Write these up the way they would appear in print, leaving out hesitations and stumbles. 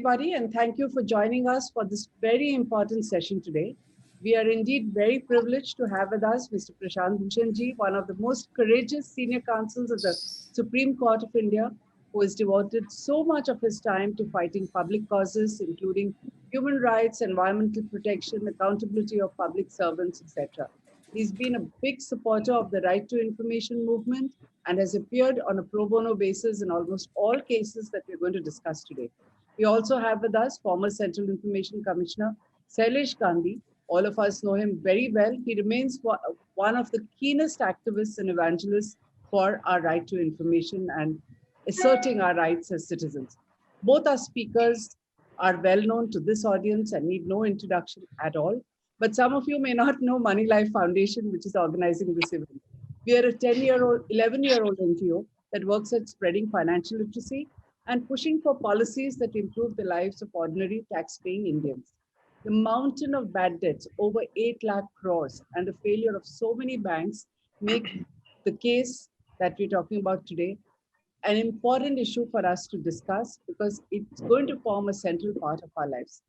everybody, and thank you for joining us for this very important session today. We are indeed very privileged to have with us Mr. Prashant Bhushan ji, one of the most courageous senior counsels of the Supreme Court of India, who has devoted so much of his time to fighting public causes, including human rights, environmental protection, accountability of public servants, etc. He's been a big supporter of the right to information movement and has appeared on a pro bono basis in almost all cases that we're going to discuss today. We also have with us former Central Information Commissioner Sailesh Gandhi. All of us know him very well. He remains one of the keenest activists and evangelists for our right to information and asserting our rights as citizens. Both our speakers are well known to this audience and need no introduction at all. But some of you may not know Money Life Foundation, which is organizing this event. We are a 10-year-old, 11-year-old NGO that works at spreading financial literacy and pushing for policies that improve the lives of ordinary tax-paying Indians. The mountain of bad debts, over 8 lakh crores, and the failure of so many banks make the case that we're talking about today an important issue for us to discuss because it's going to form a central part of our lives.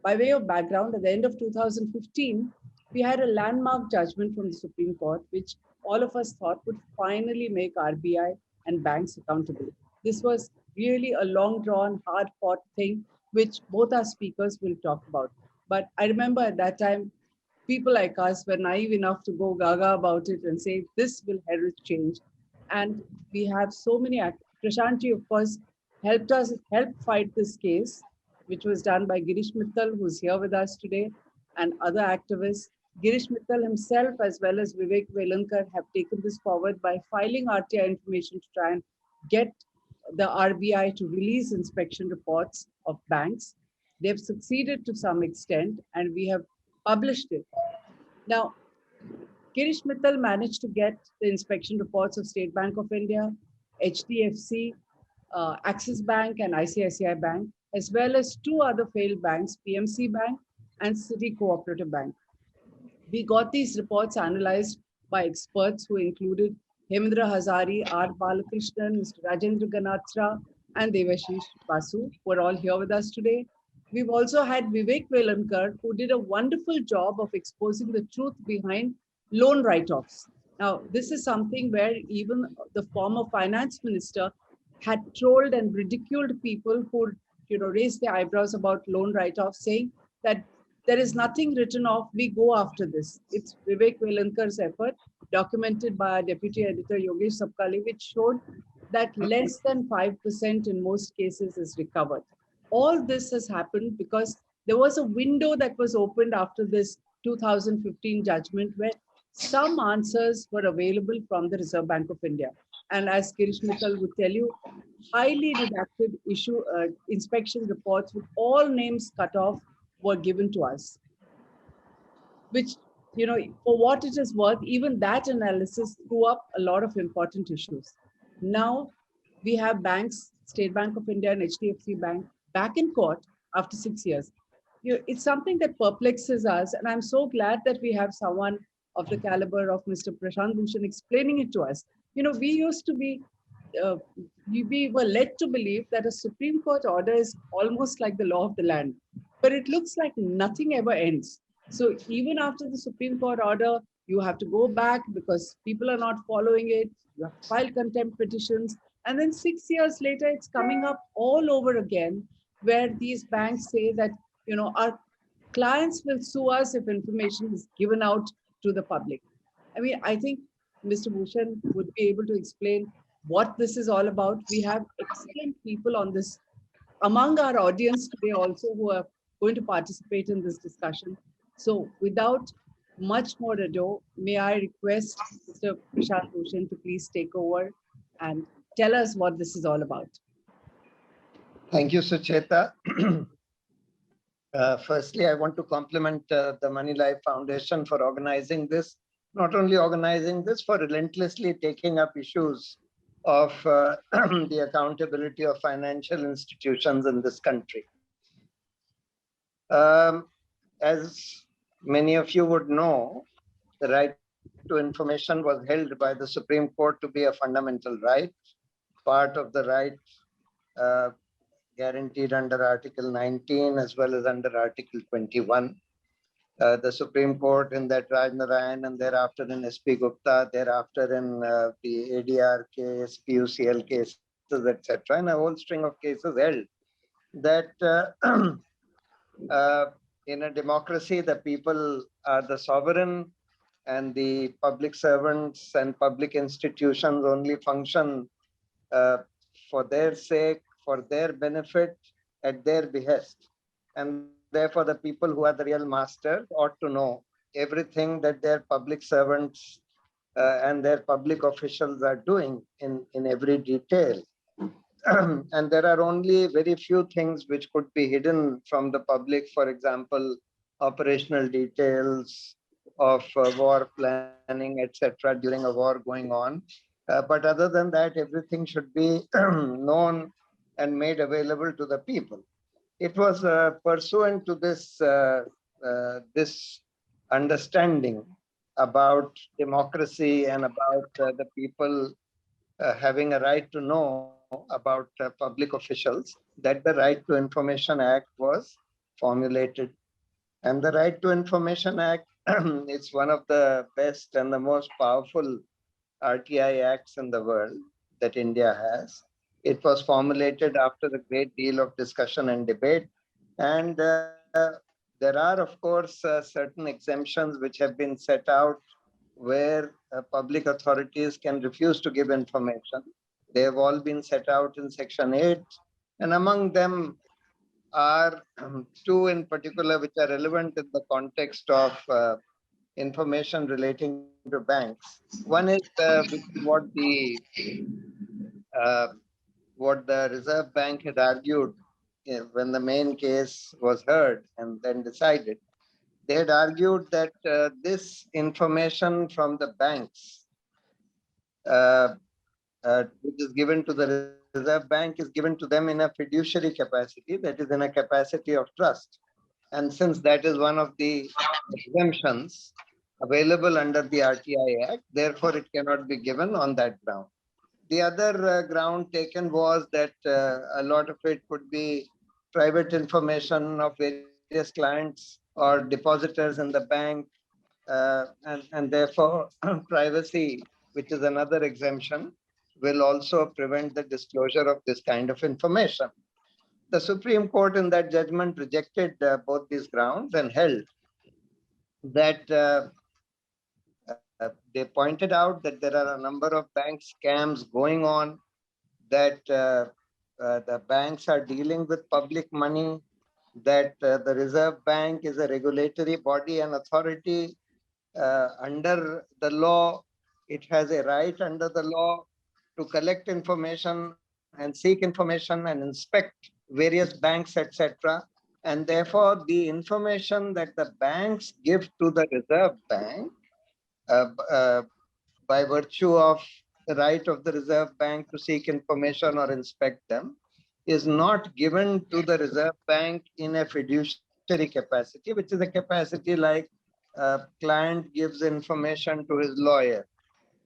By way of background, at the end of 2015, we had a landmark judgment from the Supreme Court, which all of us thought would finally make RBI and banks accountable. This was really a long drawn, hard fought thing, which both our speakers will talk about. But I remember at that time, people like us were naive enough to go gaga about it and say, this will herald change. And we have so many, Prashantji, of course, helped fight this case, which was done by Girish Mittal, who's here with us today, and other activists. Girish Mittal himself, as well as Vivek Velankar, have taken this forward by filing RTI information to try and get the RBI to release inspection reports of banks. They've succeeded to some extent, and we have published it. Now, Girish Mittal managed to get the inspection reports of State Bank of India, HDFC, Axis Bank, and ICICI Bank, as well as two other failed banks, PMC Bank and City Cooperative Bank. We got these reports analyzed by experts who included Hemendra Hazari, R. Balakrishnan, Mr. Rajendra Ganatra, and Devashish Basu, who are all here with us today. We've also had Vivek Velankar, who did a wonderful job of exposing the truth behind loan write-offs. Now, this is something where even the former finance minister had trolled and ridiculed people who raised their eyebrows about loan write-offs, saying that there is nothing written off, we go after this. It's Vivek Velankar's effort, documented by our deputy editor Yogesh Sapkali, which showed that less than 5% in most cases is recovered. All this has happened because there was a window that was opened after this 2015 judgment where some answers were available from the Reserve Bank of India. And as Girish Mittal would tell you, highly redacted inspection reports with all names cut off were given to us. Which, for what it is worth, even that analysis threw up a lot of important issues. Now we have banks, State Bank of India and HDFC Bank, back in court after 6 years. It's something that perplexes us, and I'm so glad that we have someone of the caliber of Mr. Prashant Bhushan explaining it to us. We used to be, we were led to believe that a Supreme Court order is almost like the law of the land, but it looks like nothing ever ends. So even after the Supreme Court order, you have to go back because people are not following it. You have to file contempt petitions. And then 6 years later, it's coming up all over again, where these banks say that, our clients will sue us if information is given out to the public. I mean, I think Mr. Bhushan would be able to explain what this is all about. We have excellent people on this among our audience today also who are going to participate in this discussion. So without much more ado, may I request Mr. Prashant Bhushan to please take over and tell us what this is all about. Thank you, Sucheta. Firstly, I want to compliment the Money Life Foundation for organizing this, not only organizing this, for relentlessly taking up issues of the accountability of financial institutions in this country. As many of you would know, the right to information was held by the Supreme Court to be a fundamental right, part of the right guaranteed under Article 19 as well as under Article 21. The Supreme Court in that Raj Narayan, and thereafter in S.P. Gupta, thereafter in the ADR case, PUCL cases, etc., and a whole string of cases held that in a democracy, the people are the sovereign and the public servants and public institutions only function uh, for their sake, for their benefit, at their behest. And therefore, the people who are the real masters ought to know everything that their public servants and their public officials are doing in every detail. And there are only very few things which could be hidden from the public. For example, operational details of war planning, etc., during a war going on. But other than that, everything should be known and made available to the people. It was pursuant to this understanding about democracy and about the people having a right to know about public officials that the Right to Information Act was formulated. And the Right to Information Act is one of the best and the most powerful RTI acts in the world that India has. It was formulated after a great deal of discussion and debate. And there are, of course, certain exemptions which have been set out where public authorities can refuse to give information. They have all been set out in Section 8. And among them are two in particular which are relevant in the context of information relating to banks. One is uh, what the Reserve Bank had argued when the main case was heard and then decided. They had argued that this information from the banks, which is given to the Reserve Bank, is given to them in a fiduciary capacity, that is, in a capacity of trust. And since that is one of the exemptions available under the RTI Act, therefore it cannot be given on that ground. The other ground taken was that a lot of it could be private information of various clients or depositors in the bank, and therefore privacy, which is another exemption, will also prevent the disclosure of this kind of information. The Supreme Court in that judgment rejected both these grounds and held that they pointed out that there are a number of bank scams going on, that the banks are dealing with public money, that the Reserve Bank is a regulatory body and authority under the law. It has a right under the law to collect information and seek information and inspect various banks, etc. And therefore, the information that the banks give to the Reserve Bank uh, uh, by virtue of the right of the Reserve Bank to seek information or inspect them is not given to the Reserve Bank in a fiduciary capacity, which is a capacity like a client gives information to his lawyer,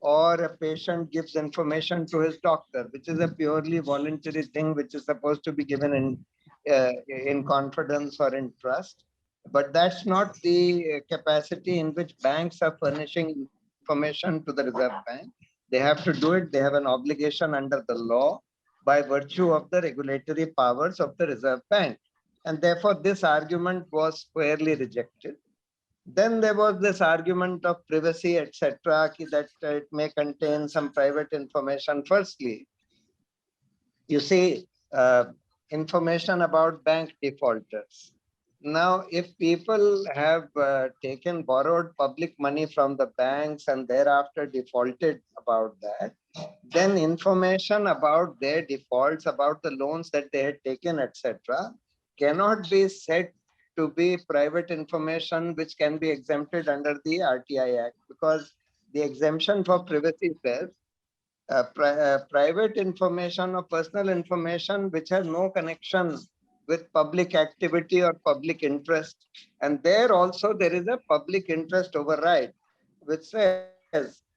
or a patient gives information to his doctor, which is a purely voluntary thing, which is supposed to be given in confidence or in trust. But that's not the capacity in which banks are furnishing information to the Reserve Bank. They have to do it. They have an obligation under the law by virtue of the regulatory powers of the Reserve Bank. And therefore, this argument was squarely rejected. Then there was this argument of privacy, etc., that it may contain some private information. Firstly, you see, information about bank defaulters. Now, if people have borrowed public money from the banks and thereafter defaulted about that, then information about their defaults, about the loans that they had taken, etc., cannot be said to be private information which can be exempted under the RTI Act, because the exemption for privacy says private information or personal information which has no connection with public activity or public interest. And there also there is a public interest override, which says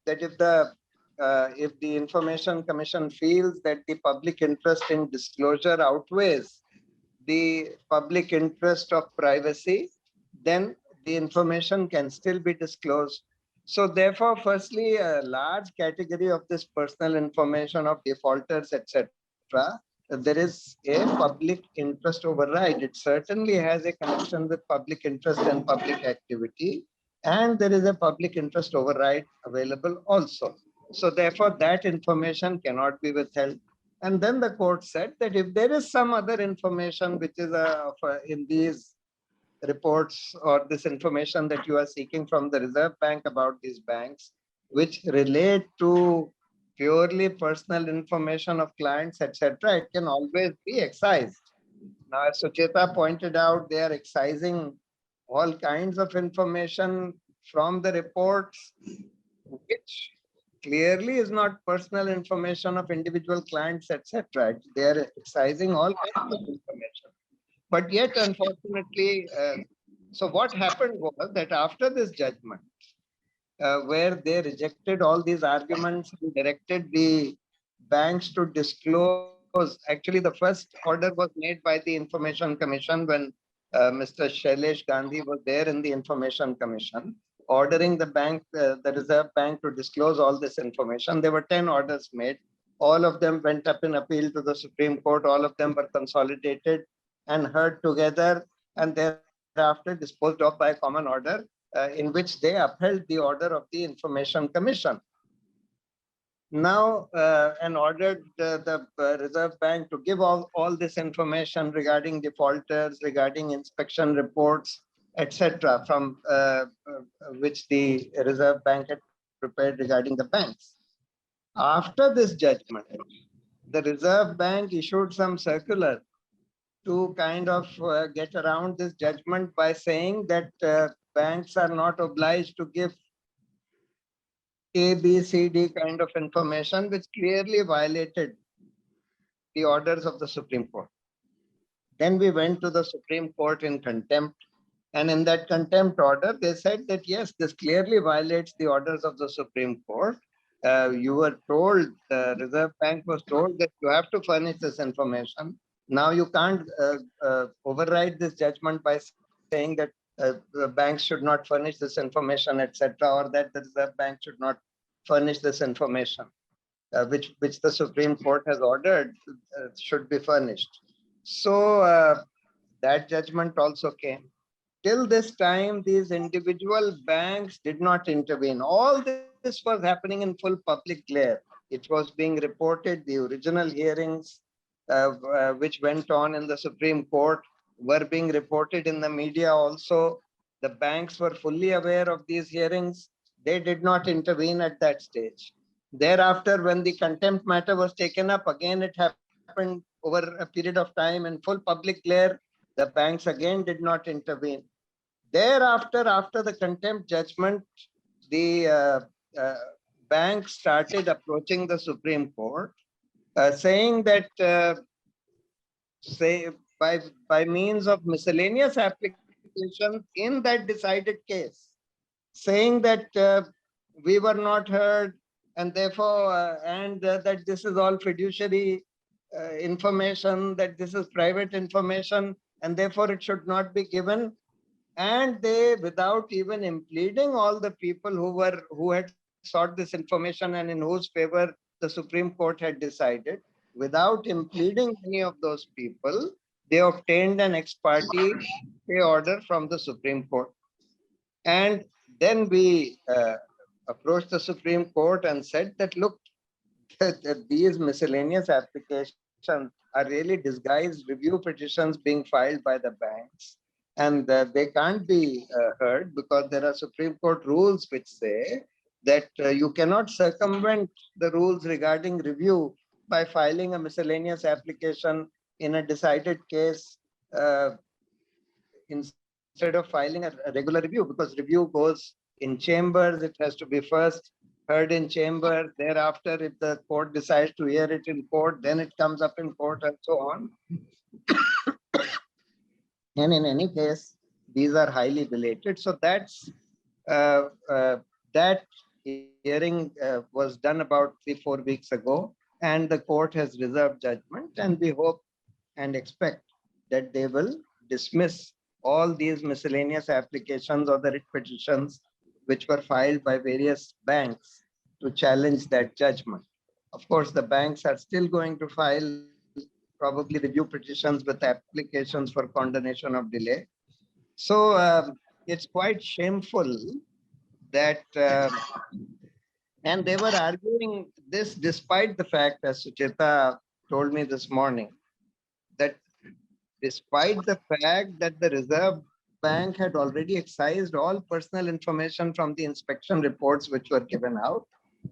that if the Information Commission feels that the public interest in disclosure outweighs the public interest of privacy, then the information can still be disclosed. So therefore, firstly, a large category of this personal information of defaulters, etc., there is a public interest override. It certainly has a connection with public interest and public activity, and there is a public interest override available also. So therefore, that information cannot be withheld. And then the court said that if there is some other information which is in these reports or this information that you are seeking from the Reserve Bank about these banks, which relate to purely personal information of clients, etc., it can always be excised. Now, as Sucheta pointed out, they are excising all kinds of information from the reports, which clearly is not personal information of individual clients, etc. They are excising all kinds of information. But yet, unfortunately, so what happened was that after this judgment, where they rejected all these arguments and directed the banks to disclose. Actually, the first order was made by the Information Commission when Mr. Shailesh Gandhi was there in the Information Commission, ordering the Reserve Bank to disclose all this information. There were 10 orders made. All of them went up in appeal to the Supreme Court. All of them were consolidated and heard together, and thereafter disposed of by common order, in which they upheld the order of the Information Commission. Now, and ordered the Reserve Bank to give all this information regarding defaulters, regarding inspection reports, etc., from which the Reserve Bank had prepared regarding the banks. After this judgment, the Reserve Bank issued some circular to kind of get around this judgment by saying that banks are not obliged to give A, B, C, D kind of information, which clearly violated the orders of the Supreme Court. Then we went to the Supreme Court in contempt. And in that contempt order, they said that, yes, this clearly violates the orders of the Supreme Court. You were told, the Reserve Bank was told that you have to furnish this information. Now you can't override this judgment by saying that the banks should not furnish this information, etc., or that the Reserve Bank should not furnish this information, which the Supreme Court has ordered should be furnished. So that judgment also came. Till this time, these individual banks did not intervene. All this was happening in full public glare. It was being reported. The original hearings, which went on in the Supreme Court, were being reported in the media also. The banks were fully aware of these hearings. They did not intervene at that stage. Thereafter, when the contempt matter was taken up, again it happened over a period of time in full public glare. The banks again did not intervene. Thereafter, after the contempt judgment, the bank started approaching the Supreme Court, saying that by means of miscellaneous applications in that decided case, saying that we were not heard, and therefore, that this is all fiduciary information, that this is private information, and therefore it should not be given. And they, without even impleading all the people who had sought this information and in whose favor the Supreme Court had decided, without impleading any of those people, they obtained an ex parte stay order from the Supreme Court. And then we approached the Supreme Court and said that, look, that these miscellaneous applications are really disguised review petitions being filed by the banks. And they can't be heard because there are Supreme Court rules which say that you cannot circumvent the rules regarding review by filing a miscellaneous application in a decided case instead of filing a regular review, because review goes in chambers. It has to be first heard in chamber. Thereafter, if the court decides to hear it in court, then it comes up in court and so on. And in any case, these are highly related. So that's that hearing was done about 3-4 weeks ago, and the court has reserved judgment, and we hope and expect that they will dismiss all these miscellaneous applications or the writ petitions which were filed by various banks to challenge that judgment. Of course, the banks are still going to file probably review petitions with applications for condonation of delay. So it's quite shameful that, and they were arguing this despite the fact, as Sucheta told me this morning, that despite the fact that the Reserve Bank had already excised all personal information from the inspection reports which were given out,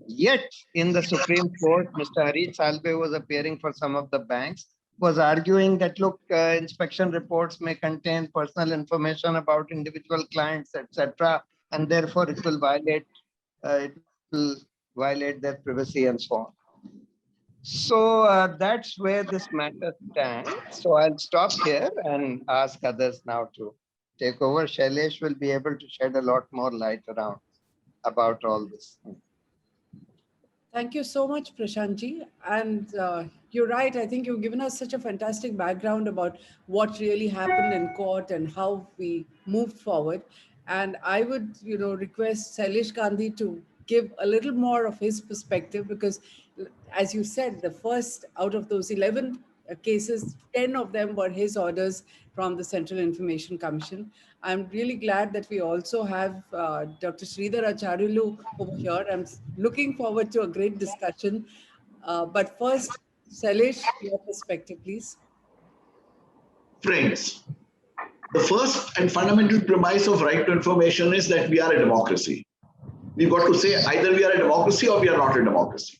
yet in the Supreme Court, Mr. Harish Salve was appearing for some of the banks, was arguing that, look, inspection reports may contain personal information about individual clients, etc., and therefore it will violate their privacy and so on. So that's where this matter stands. So I'll stop here and ask others now to take over. Shailesh will be able to shed a lot more light around about all this. Thank you so much, Prashantji. And you're right. I think you've given us such a fantastic background about what really happened in court and how we moved forward. And I would, request Shailesh Gandhi to give a little more of his perspective because, as you said, the first out of those 11 cases, 10 of them were his orders from the Central Information Commission. I'm really glad that we also have Dr. Sridhar Acharulu over here. I'm looking forward to a great discussion. But first, Shailesh, your perspective, please. Friends, the first and fundamental premise of right to information is that we are a democracy. We've got to say either we are a democracy or we are not a democracy.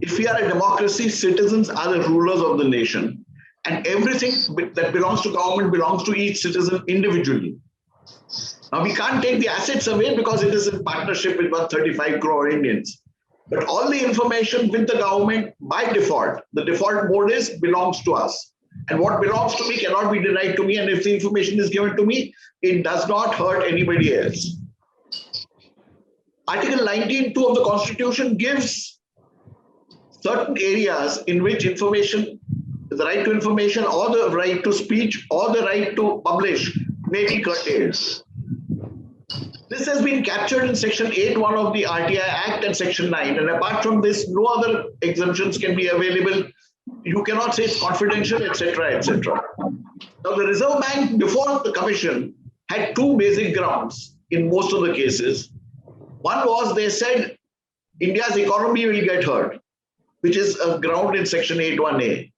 If we are a democracy, citizens are the rulers of the nation, and everything that belongs to government belongs to each citizen individually. Now, we can't take the assets away because it is in partnership with 135 crore Indians. But all the information with the government by default, the default mode is belongs to us. And what belongs to me cannot be denied to me. And if the information is given to me, it does not hurt anybody else. Article 19(2) of the Constitution gives certain areas in which information, the right to information or the right to speech or the right to publish may be curtailed. This has been captured in Section 8(1) of the RTI Act and Section 9. And apart from this, no other exemptions can be available. You cannot say it's confidential, etc., etc. Now, the Reserve Bank, before the Commission, had two basic grounds in most of the cases. One was they said India's economy will get hurt, which is a ground in Section 8(1)(a).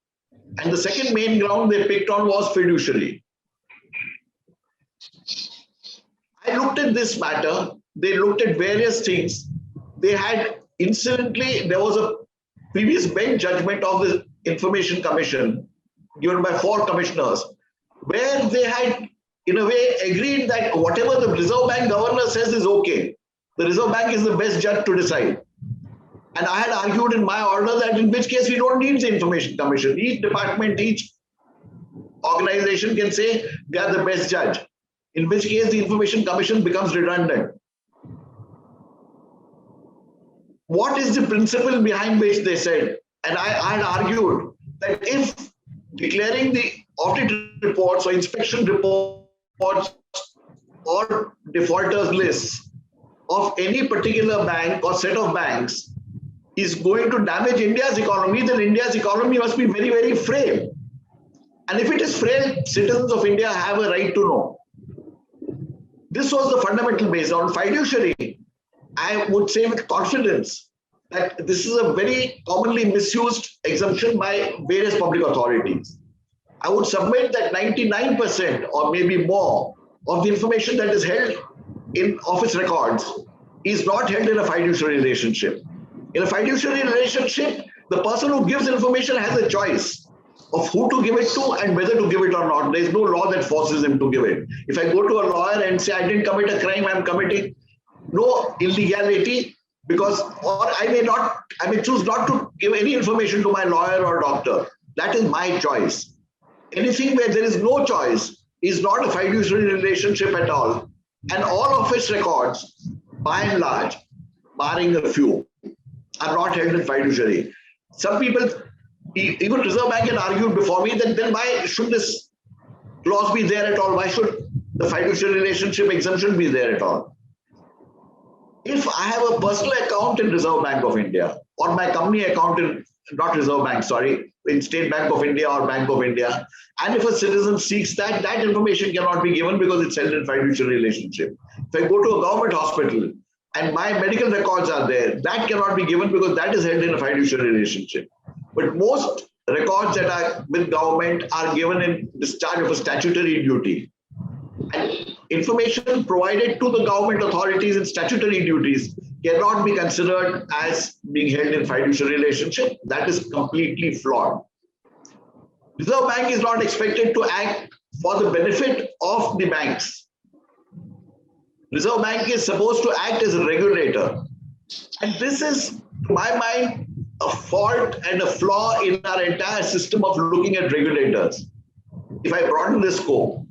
And the second main ground they picked on was fiduciary. I looked at this matter. They looked at various things. They had, incidentally, there was a previous bench judgment of the Information Commission given by 4 commissioners, where they had, in a way, agreed that whatever the Reserve Bank governor says is okay. The Reserve Bank is the best judge to decide. And I had argued in my order that in which case we don't need the Information Commission. Each department, each organization can say they are the best judge, in which case the Information Commission becomes redundant. What is the principle behind which they said? And I had argued that if declaring the audit reports or inspection reports or defaulters lists of any particular bank or set of banks is going to damage India's economy, then India's economy must be very, very frail. And if it is frail, citizens of India have a right to know. This was the fundamental base. On fiduciary, I would say with confidence that this is a very commonly misused exemption by various public authorities. I would submit that 99% or maybe more of the information that is held in office records is not held in a fiduciary relationship. In a fiduciary relationship, the person who gives information has a choice of who to give it to and whether to give it or not. There is no law that forces him to give it. If I go to a lawyer and say, I didn't commit a crime, I'm committing no illegality, because, or I may choose not to give any information to my lawyer or doctor. That is my choice. Anything where there is no choice is not a fiduciary relationship at all. And all office records, by and large, barring a few, are not held in fiduciary. Some people, even Reserve Bank had argued before me that then why should this clause be there at all? Why should the fiduciary relationship exemption be there at all? If I have a personal account in Reserve Bank of India or my company account in, not Reserve Bank, sorry, in State Bank of India or Bank of India, and if a citizen seeks that, that information cannot be given because it's held in fiduciary relationship. If I go to a government hospital and my medical records are there, that cannot be given because that is held in a fiduciary relationship. But most records that are with government are given in discharge of a statutory duty. And information provided to the government authorities in statutory duties cannot be considered as being held in fiduciary relationship. That is completely flawed. Reserve Bank is not expected to act for the benefit of the banks. Reserve Bank is supposed to act as a regulator. And this is, to my mind, a fault and a flaw in our entire system of looking at regulators. If I broaden the scope,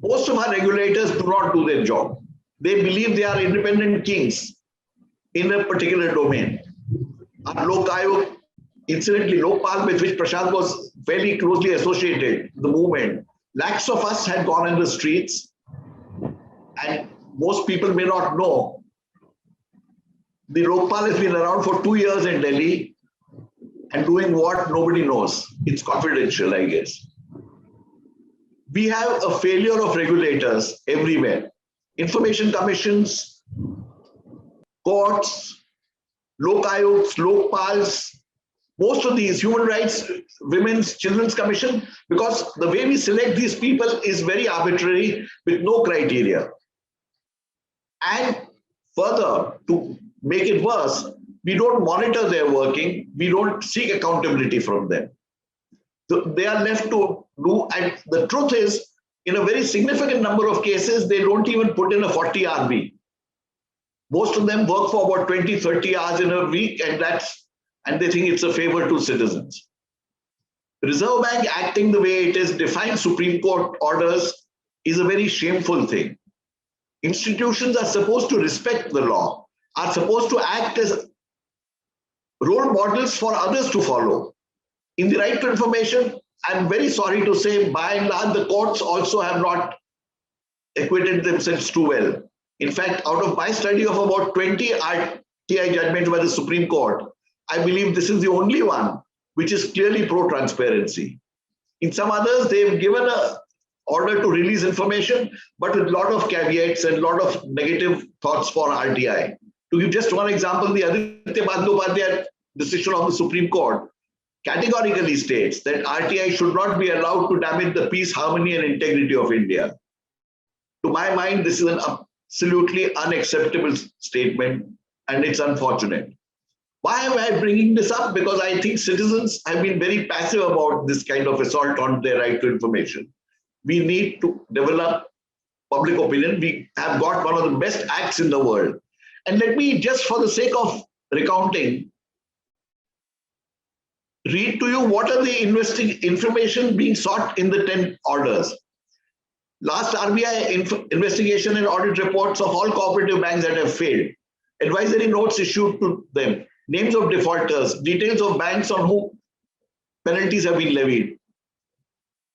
most of our regulators do not do their job. They believe they are independent kings in a particular domain. Our Lok Ayog, incidentally, Lokpal, with which Prashant was very closely associated, the movement, lakhs of us had gone in the streets, and most people may not know. The Lokpal has been around for 2 years in Delhi and doing what nobody knows. It's confidential, I guess. We have a failure of regulators everywhere. Information commissions, courts, Lok Ayogs, Lokpals, most of these human rights, women's, children's commission, because the way we select these people is very arbitrary with no criteria. And further, to make it worse, we don't monitor their working, we don't seek accountability from them. So they are left to do, and the truth is, in a very significant number of cases, they don't even put in a 40 RB. Most of them work for about 20, 30 hours in a week, and they think it's a favor to citizens. Reserve Bank acting the way it is, defying Supreme Court orders, is a very shameful thing. Institutions are supposed to respect the law, are supposed to act as role models for others to follow. In the right to information, I'm very sorry to say, by and large, the courts also have not acquitted themselves too well. In fact, out of my study of about 20 RTI judgments by the Supreme Court, I believe this is the only one which is clearly pro-transparency. In some others, they've given an order to release information, but with a lot of caveats and a lot of negative thoughts for RTI. To give just one example, the Aditya Bandyopadhyay decision of the Supreme Court categorically states that RTI should not be allowed to damage the peace, harmony, and integrity of India. To my mind, this is an absolutely unacceptable statement, and it's unfortunate. Why am I bringing this up? Because I think citizens have been very passive about this kind of assault on their right to information. We need to develop public opinion. We have got one of the best acts in the world. And let me, just for the sake of recounting, read to you what are the information being sought in the 10 orders. Last RBI investigation and audit reports of all cooperative banks that have failed. Advisory notes issued to them. Names of defaulters, details of banks on whom penalties have been levied.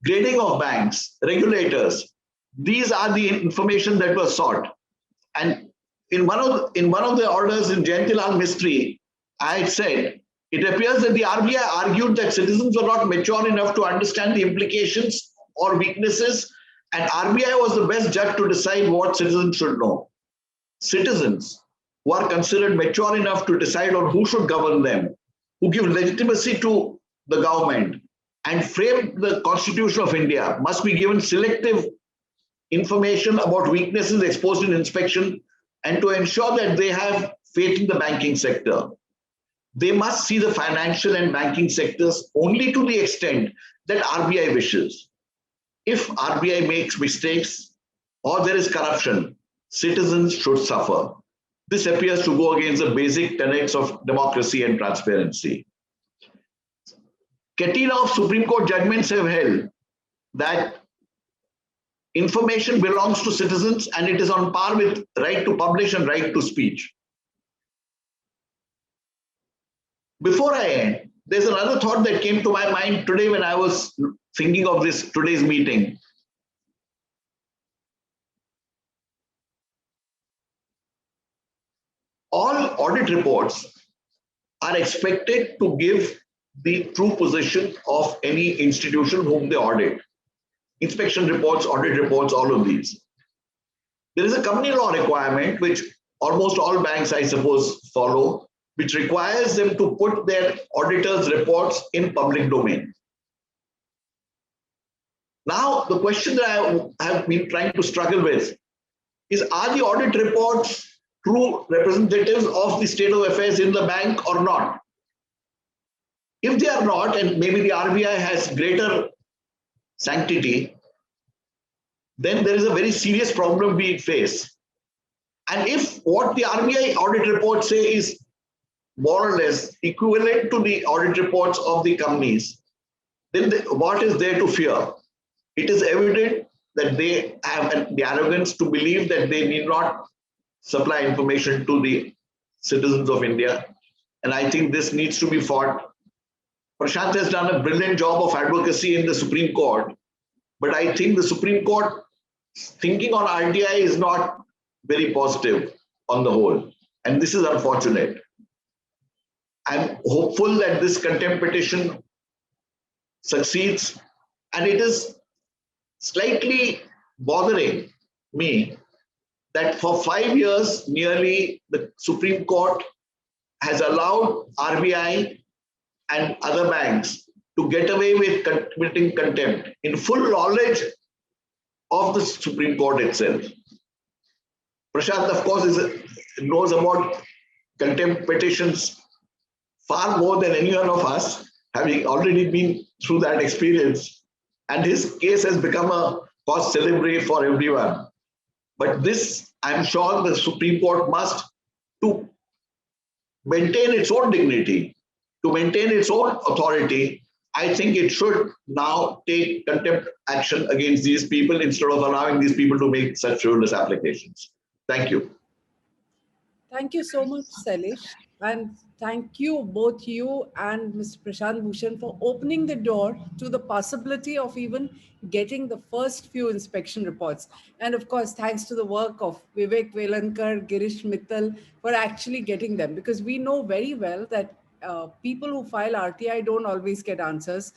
Grading of banks, regulators. These are the information that was sought. And in one of the orders in Jayantilal Mistry, I had said, it appears that the RBI argued that citizens were not mature enough to understand the implications or weaknesses, and RBI was the best judge to decide what citizens should know. Citizens who are considered mature enough to decide on who should govern them, who give legitimacy to the government, and frame the Constitution of India, must be given selective information about weaknesses exposed in inspection, and to ensure that they have faith in the banking sector. They must see the financial and banking sectors only to the extent that RBI wishes. If RBI makes mistakes or there is corruption, citizens should suffer. This appears to go against the basic tenets of democracy and transparency. Catena of Supreme Court judgments have held that information belongs to citizens and it is on par with right to publish and right to speech. Before I end, there's another thought that came to my mind today when I was thinking of today's meeting. all audit reports are expected to give the true position of any institution whom they audit. Inspection reports, audit reports, all of these. There is a company law requirement, which almost all banks, I suppose, follow, which requires them to put their auditors' reports in public domain. Now, the question that I have been trying to struggle with is, are the audit reports true representatives of the state of affairs in the bank or not? If they are not, and maybe the RBI has greater sanctity, then there is a very serious problem we face. And if what the RBI audit reports say is more or less equivalent to the audit reports of the companies, then what is there to fear? It is evident that they have the arrogance to believe that they need not supply information to the citizens of India. And I think this needs to be fought. Prashant has done a brilliant job of advocacy in the Supreme Court, but I think the Supreme Court thinking on RTI is not very positive on the whole, and this is unfortunate. I'm hopeful that this contempt petition succeeds, and it is slightly bothering me that for 5 years nearly the Supreme Court has allowed RBI and other banks to get away with committing contempt in full knowledge of the Supreme Court itself. Prashant, of course, knows about contempt petitions far more than any one of us, having already been through that experience. And his case has become a cause célèbre for everyone. But this, I'm sure the Supreme Court must, to maintain its own dignity, to maintain its own authority, I think it should now take contempt action against these people instead of allowing these people to make such frivolous applications. Thank you. Thank you so much, Sailesh. And thank you, both you and Mr. Prashant Bhushan, for opening the door to the possibility of even getting the first few inspection reports. And of course, thanks to the work of Vivek Velankar, Girish Mittal for actually getting them, because we know very well that people who file RTI don't always get answers.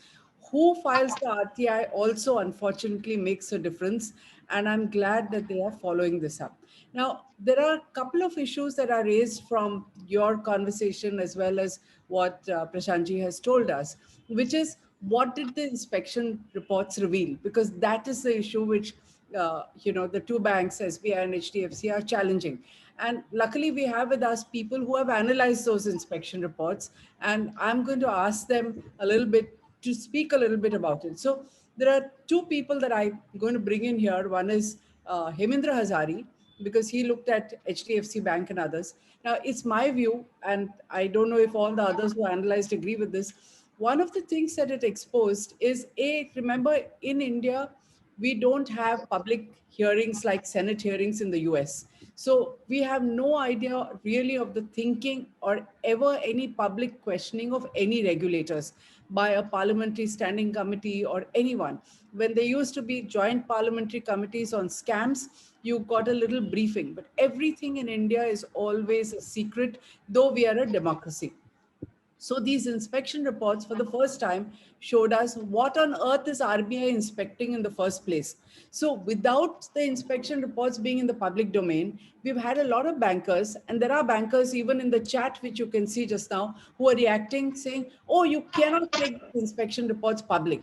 Who files the RTI also unfortunately makes a difference. And I'm glad that they are following this up. Now, there are a couple of issues that are raised from your conversation as well as what Prashantji has told us, which is what did the inspection reports reveal? Because that is the issue which, the two banks, SBI and HDFC, are challenging. And luckily, we have with us people who have analyzed those inspection reports. And I'm going to ask them a little bit to speak a little bit about it. So there are two people that I'm going to bring in here. One is Hemendra Hazari, because he looked at HDFC Bank and others. Now, it's my view, and I don't know if all the others who analyzed agree with this. One of the things that it exposed is, remember, in India, we don't have public hearings like Senate hearings in the US. So we have no idea really of the thinking or ever any public questioning of any regulators by a parliamentary standing committee or anyone. When there used to be joint parliamentary committees on scams, you got a little briefing, but everything in India is always a secret, though we are a democracy. So these inspection reports for the first time showed us what on earth is RBI inspecting in the first place. So without the inspection reports being in the public domain, we've had a lot of bankers, and there are bankers even in the chat, which you can see just now, who are reacting saying, oh, you cannot make inspection reports public.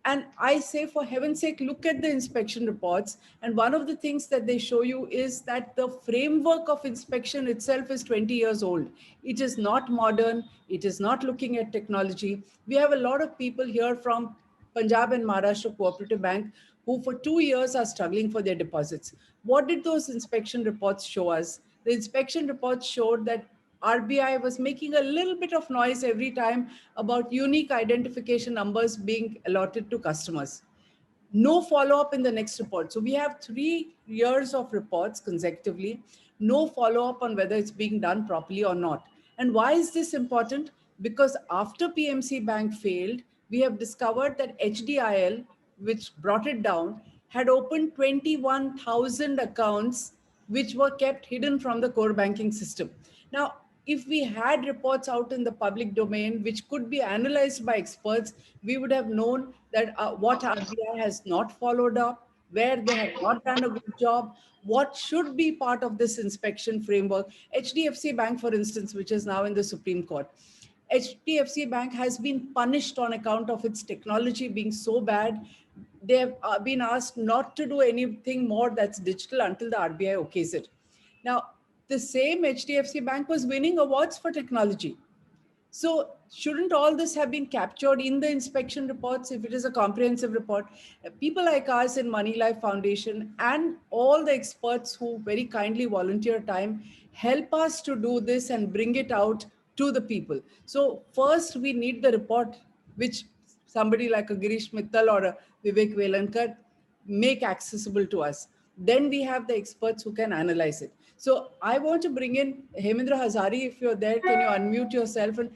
And I say, for heaven's sake, look at the inspection reports. And one of the things that they show you is that the framework of inspection itself is 20 years old. It is not modern. It is not looking at technology. We have a lot of people here from Punjab and Maharashtra Cooperative Bank who for 2 years are struggling for their deposits. What did those inspection reports show us? The inspection reports showed that RBI was making a little bit of noise every time about unique identification numbers being allotted to customers. No follow-up in the next report. So we have 3 years of reports consecutively, no follow-up on whether it's being done properly or not. And why is this important? Because after PMC Bank failed, we have discovered that HDIL, which brought it down, had opened 21,000 accounts which were kept hidden from the core banking system. Now, if we had reports out in the public domain, which could be analyzed by experts, we would have known that what RBI has not followed up, where they have not done a good job, what should be part of this inspection framework. HDFC Bank, for instance, which is now in the Supreme Court. HDFC Bank has been punished on account of its technology being so bad. They have been asked not to do anything more that's digital until the RBI okays it. Now, the same HDFC Bank was winning awards for technology. So shouldn't all this have been captured in the inspection reports if it is a comprehensive report? People like us in Money Life Foundation and all the experts who very kindly volunteer time help us to do this and bring it out to the people. So first we need the report, which somebody like a Girish Mittal or a Vivek Velankar make accessible to us. Then we have the experts who can analyze it. So I want to bring in Hemendra Hazari. If you're there, can you unmute yourself? And,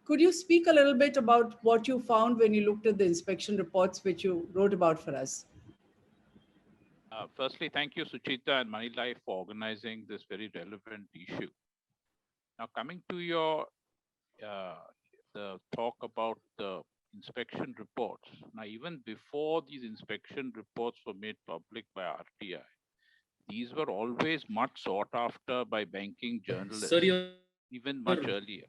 could you speak a little bit about what you found when you looked at the inspection reports, which you wrote about for us? Firstly, thank you, Suchita and Money Life, for organizing this very relevant issue. Now, coming to your the talk about the inspection reports. Now, even before these inspection reports were made public by RTI, these were always much sought after by banking journalists, even much earlier.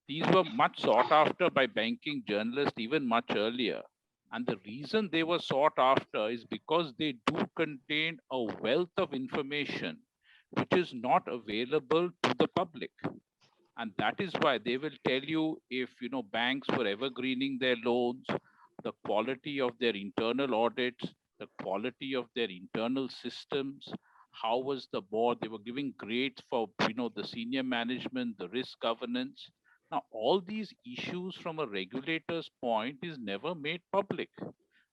These were much sought after by banking journalists even much earlier. And the reason they were sought after is because they do contain a wealth of information which is not available to the public. And that is why they will tell you if banks were evergreening their loans, the quality of their internal audits, the quality of their internal systems, how was the board, they were giving grades for the senior management, the risk governance. Now, all these issues from a regulator's point is never made public.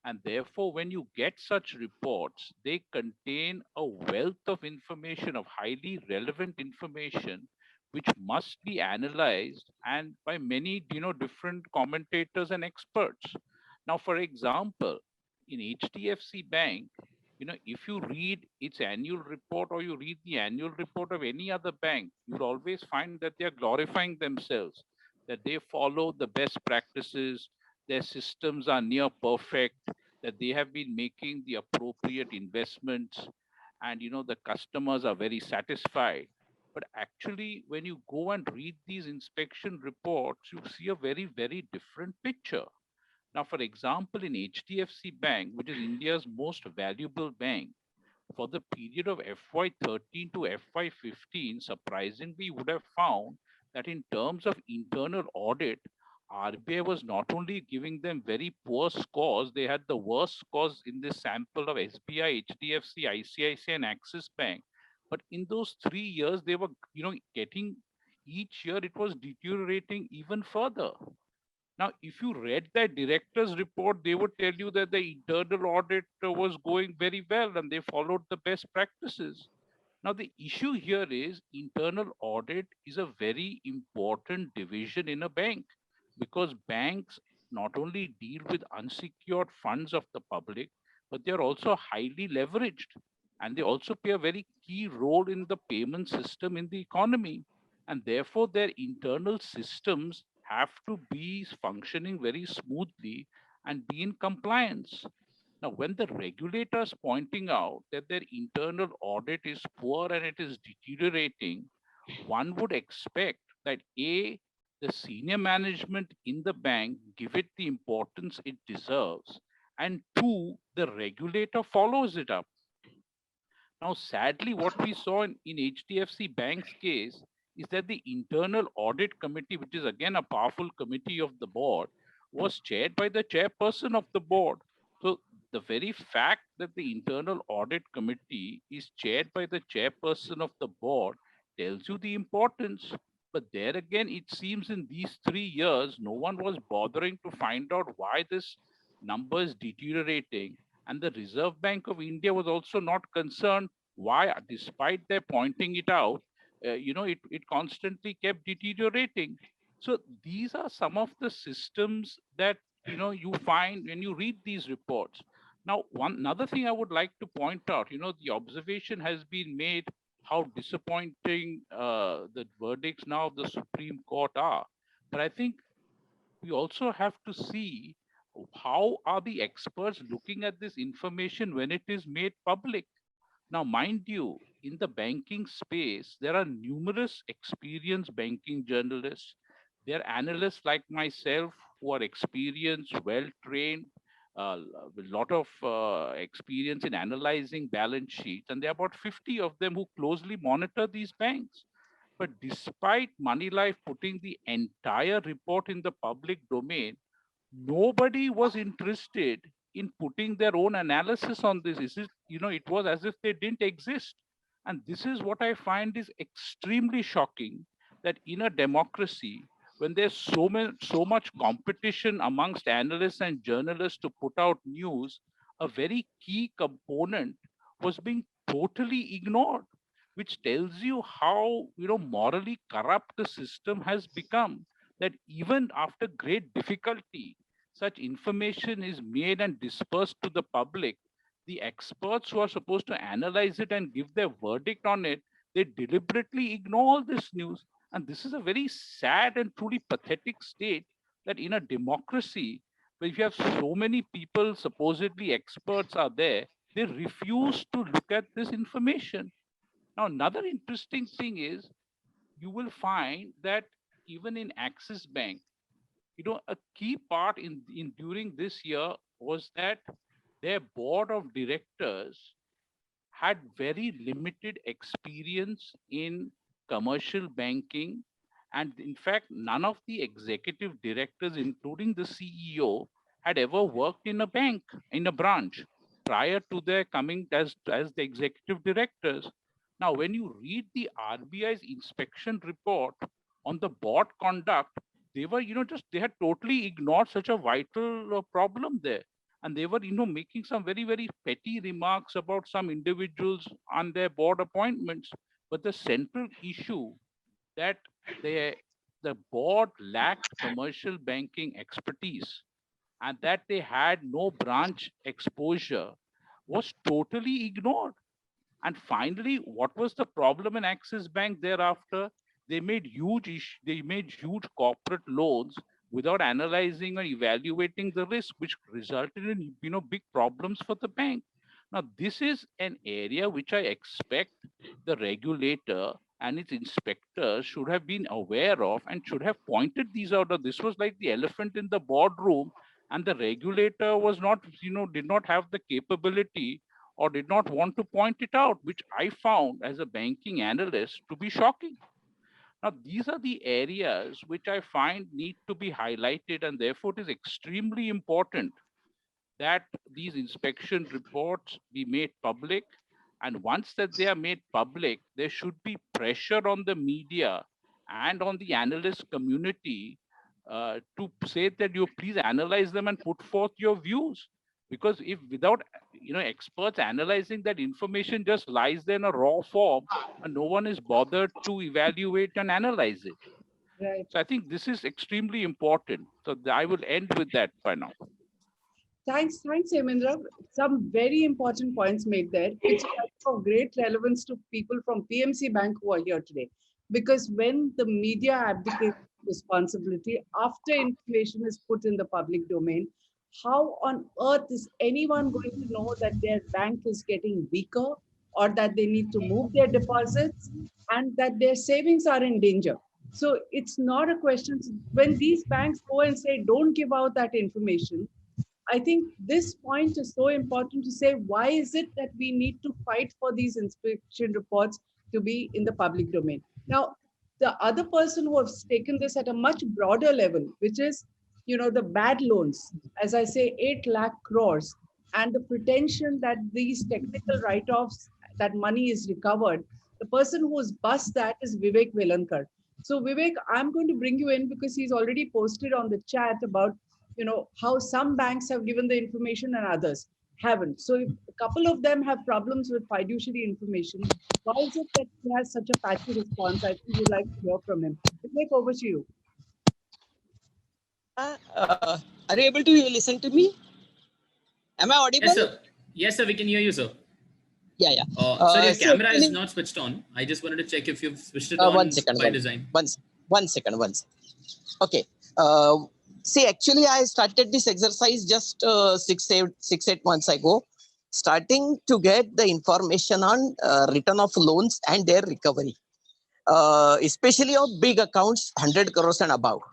And therefore, when you get such reports, they contain a wealth of information, of highly relevant information, which must be analyzed and by many different commentators and experts. Now, for example, in HDFC Bank, if you read its annual report or you read the annual report of any other bank, you'll always find that they are glorifying themselves, that they follow the best practices, their systems are near perfect, that they have been making the appropriate investments, and the customers are very satisfied. But actually, when you go and read these inspection reports, you see a very, very different picture. Now, for example, in HDFC Bank, which is India's most valuable bank, for the period of FY13 to FY15, surprisingly, you would have found that in terms of internal audit, RBI was not only giving them very poor scores, they had the worst scores in this sample of SBI, HDFC, ICICI, and Axis Bank. But in those 3 years, they were, getting each year it was deteriorating even further. Now, if you read that director's report, they would tell you that the internal audit was going very well and they followed the best practices. Now, the issue here is internal audit is a very important division in a bank because banks not only deal with unsecured funds of the public, but they're also highly leveraged and they also play a very key role in the payment system in the economy. And therefore, their internal systems have to be functioning very smoothly and be in compliance. Now, when the regulator is pointing out that their internal audit is poor and it is deteriorating, one would expect that A, the senior management in the bank give it the importance it deserves, and two, the regulator follows it up. Now, sadly, what we saw in HDFC Bank's case is that the internal audit committee, which is again a powerful committee of the board, was chaired by the chairperson of the board. So the very fact that the internal audit committee is chaired by the chairperson of the board tells you the importance. But there again, it seems in these 3 years, no one was bothering to find out why this number is deteriorating. And the Reserve Bank of India was also not concerned why, despite their pointing it out, it constantly kept deteriorating. So these are some of the systems that you find when you read these reports. Now, another thing I would like to point out, the observation has been made how disappointing the verdicts now of the Supreme Court are. But I think we also have to see how are the experts looking at this information when it is made public. Now, mind you, in the banking space, there are numerous experienced banking journalists. There are analysts like myself who are experienced, well trained, with a lot of experience in analyzing balance sheets. And there are about 50 of them who closely monitor these banks. But despite Moneylife putting the entire report in the public domain, nobody was interested in putting their own analysis on this. It was as if they didn't exist. And this is what I find is extremely shocking, that in a democracy, when there's so much competition amongst analysts and journalists to put out news, a very key component was being totally ignored, which tells you how morally corrupt the system has become, that even after great difficulty, such information is made and dispersed to the public. The experts who are supposed to analyze it and give their verdict on it, they deliberately ignore all this news. And this is a very sad and truly pathetic state, that in a democracy, where you have so many people, supposedly experts are there, they refuse to look at this information. Now, another interesting thing is, you will find that even in Axis Bank, a key part in during this year was that their board of directors had very limited experience in commercial banking. And in fact, none of the executive directors, including the CEO, had ever worked in a bank, in a branch, prior to their coming as the executive directors. Now, when you read the RBI's inspection report on the board conduct, they were, they had totally ignored such a vital problem there. And they were, making some very, very petty remarks about some individuals on their board appointments. But the central issue, that they, the board lacked commercial banking expertise and that they had no branch exposure, was totally ignored. And finally, what was the problem in Axis Bank thereafter? They made huge corporate loans without analyzing or evaluating the risk, which resulted in big problems for the bank. Now, this is an area which I expect the regulator and its inspectors should have been aware of and should have pointed these out. This was like the elephant in the boardroom, and the regulator was not, did not have the capability or did not want to point it out, which I found as a banking analyst to be shocking. Now, these are the areas which I find need to be highlighted, and therefore it is extremely important that these inspection reports be made public. And once that they are made public, there should be pressure on the media and on the analyst community to say that you please analyze them and put forth your views. Because if without experts analyzing that information just lies there in a raw form and no one is bothered to evaluate and analyze it. Right. So I think this is extremely important. So I will end with that by now. Thanks, Hemendra. Some very important points made there, which are of great relevance to people from PMC Bank who are here today. Because when the media abdicates responsibility after information is put in the public domain, how on earth is anyone going to know that their bank is getting weaker, or that they need to move their deposits, and that their savings are in danger? So it's not a question. When these banks go and say, don't give out that information, I think this point is so important to say, why is it that we need to fight for these inspection reports to be in the public domain? Now, the other person who has taken this at a much broader level, which is, the bad loans, as I say, 8 lakh crores, and the pretension that these technical write-offs, that money is recovered. The person who has bust that is Vivek Velankar. So Vivek, I'm going to bring you in because he's already posted on the chat about how some banks have given the information and others haven't. So if a couple of them have problems with fiduciary information, why is it that he has such a patchy response? I think we'd like to hear from him. Vivek, over to you. Are you able to listen to me? Am I audible? Yes, sir. Yes, sir. We can hear you, sir. Yeah, yeah. Sir, your So camera is actually, not switched on. I just wanted to check if you've switched it one on second, by design. one second. Okay. See, actually, I started this exercise just 6, 8 months ago, starting to get the information on return of loans and their recovery, especially of big accounts, 100 crores and above.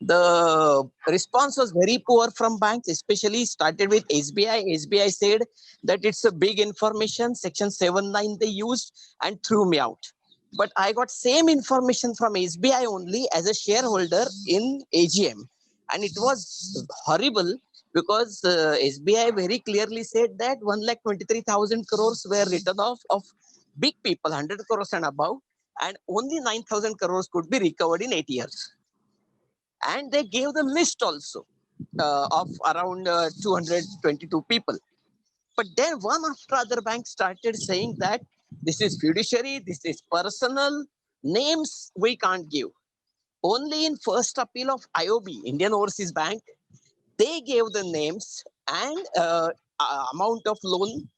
The response was very poor from banks, especially started with SBI. SBI said that it's a big information, section 7(9) they used and threw me out. But I got same information from SBI only as a shareholder in AGM. And it was horrible because SBI very clearly said that 1,23,000 crores were written off of big people, 100 crores and above, and only 9,000 crores could be recovered in 8 years. And they gave the list also of around 222 people. But then one after other bank started saying that this is fiduciary, this is personal, names we can't give. Only in first appeal of IOB, Indian Overseas Bank, they gave the names and amount of loan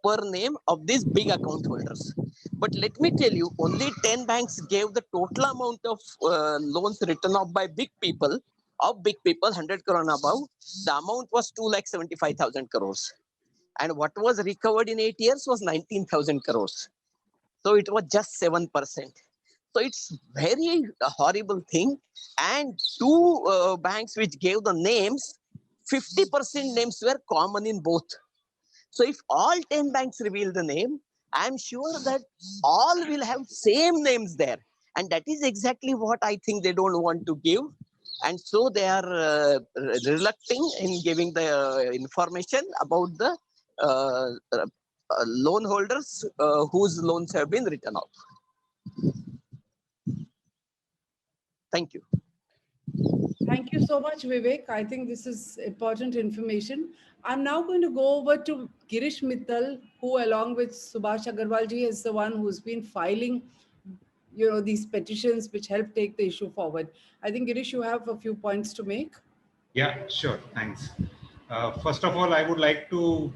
per name of these big account holders. But let me tell you, only 10 banks gave the total amount of loans written off by big people, 100 crore and above. The amount was 2,75,000 crores. And what was recovered in 8 years was 19,000 crores. So it was just 7%. So it's very horrible thing. And two banks which gave the names, 50% names were common in both. So if all 10 banks reveal the name, I'm sure that all will have same names there. And that is exactly what I think they don't want to give. And so they are reluctant in giving the information about the loan holders whose loans have been written off. Thank you. Thank you so much, Vivek. I think this is important information. I'm now going to go over to Girish Mittal, who along with Subhash Agarwal ji is the one who's been filing, these petitions which help take the issue forward. I think, Girish, you have a few points to make. Yeah, sure. Thanks. First of all, I would like to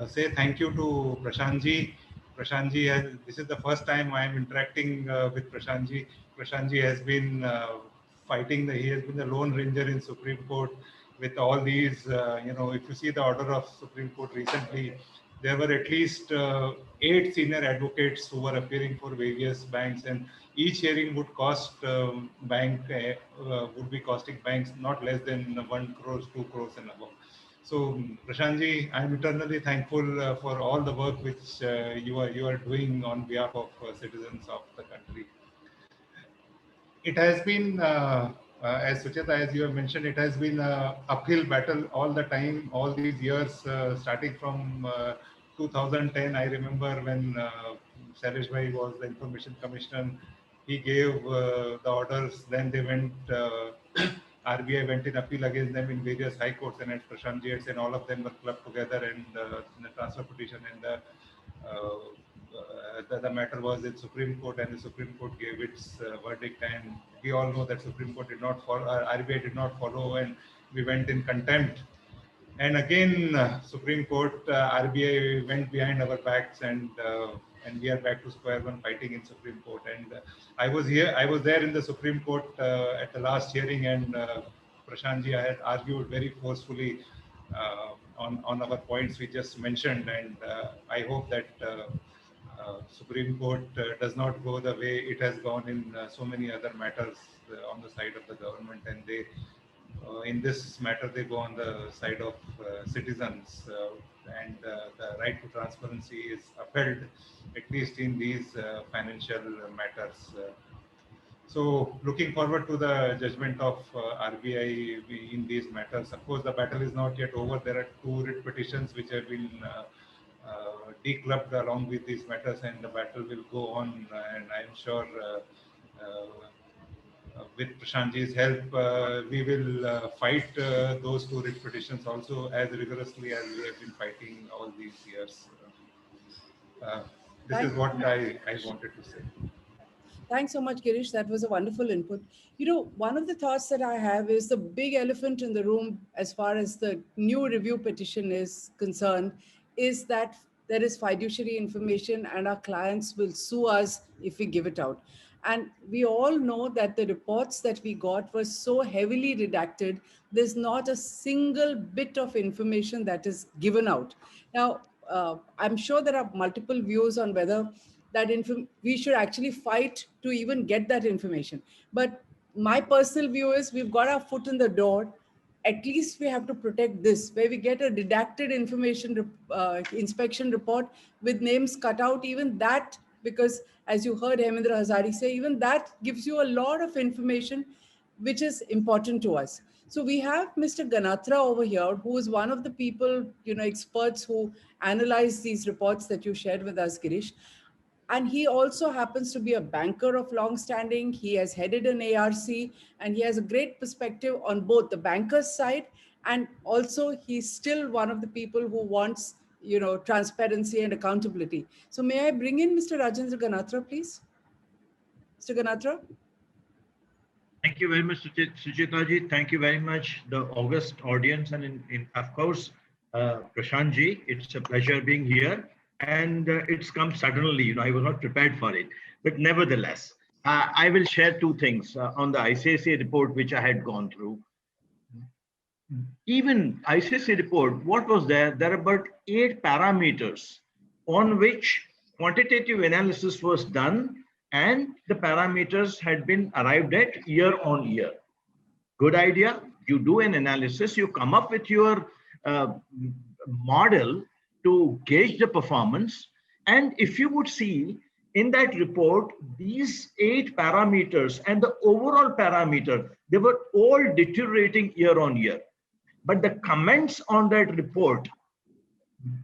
say thank you to Prashant ji. Prashant ji, this is the first time I am interacting with Prashant ji. Prashant ji has been he has been the lone ranger in Supreme Court with all these, if you see the order of Supreme Court recently, there were at least 8 senior advocates who were appearing for various banks, and each hearing would cost would be costing banks not less than 1 crore, 2 crores and above. So Prashant ji, I'm eternally thankful for all the work which you are doing on behalf of citizens of the country. It has been, as Sucheta, as you have mentioned, it has been an uphill battle all the time, all these years, starting from 2010. I remember when Shailesh Bhai was the Information Commissioner, he gave the orders, then they went, RBI went in appeal against them in various high courts, and as Prashant ji had said, all of them were clubbed together and in the transfer petition, and the matter was in Supreme Court, and the Supreme Court gave its verdict, and we all know that Supreme Court did not follow, RBI did not follow, and we went in contempt. And again, Supreme Court, RBI went behind our backs, and we are back to square one, fighting in Supreme Court. And I was there in the Supreme Court at the last hearing, and Prashant ji, I had argued very forcefully on our points we just mentioned, and I hope that Supreme Court does not go the way it has gone in so many other matters on the side of the government, and they in this matter they go on the side of citizens, and the right to transparency is upheld, at least in these financial matters. So looking forward to the judgment of RBI in these matters. Of course, the battle is not yet over. There are 2 writ petitions which have been declubbed along with these matters, and the battle will go on, and I'm sure with Prashant ji's help, we will fight those 2 writ petitions also as rigorously as we have been fighting all these years. This is what I wanted to say. Thanks so much, Girish. That was a wonderful input. You know, one of the thoughts that I have is the big elephant in the room as far as the new review petition is concerned is that there is fiduciary information and our clients will sue us if we give it out. And we all know that the reports that we got were so heavily redacted, there's not a single bit of information that is given out. Now, I'm sure there are multiple views on whether we should actually fight to even get that information. But my personal view is we've got our foot in the door. At least we have to protect this, where we get a redacted inspection report with names cut out, even that, because as you heard Hemendra Hazari say, even that gives you a lot of information which is important to us. So we have Mr. Ganatra over here, who is one of the people, experts who analyze these reports that you shared with us, Girish. And he also happens to be a banker of long standing. He has headed an ARC and he has a great perspective on both the banker's side, and also he's still one of the people who wants, transparency and accountability. So may I bring in Mr. Rajendra Ganatra, please? Mr. Ganatra? Thank you very much, Suchita ji. Thank you very much, the august audience, and of course, Prashant ji. It's a pleasure being here. And it's come suddenly, I was not prepared for it. But nevertheless, I will share two things on the ICICI report, which I had gone through. Even ICICI report, what was there? There are about 8 parameters on which quantitative analysis was done, and the parameters had been arrived at year on year. Good idea. You do an analysis, you come up with your model to gauge the performance. And if you would see in that report, these 8 parameters and the overall parameter, they were all deteriorating year on year. But the comments on that report,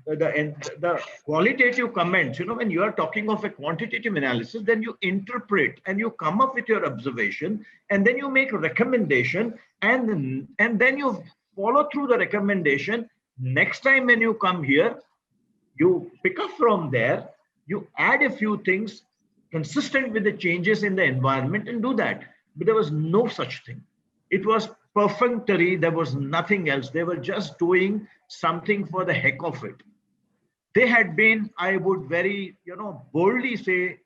the qualitative comments, when you are talking of a quantitative analysis, then you interpret and you come up with your observation, and then you make a recommendation, and then you follow through the recommendation. Next time when you come here, you pick up from there, you add a few things consistent with the changes in the environment and do that. But there was no such thing. It was perfunctory. There was nothing else. They were just doing something for the heck of it. They had been, I would very, boldly say,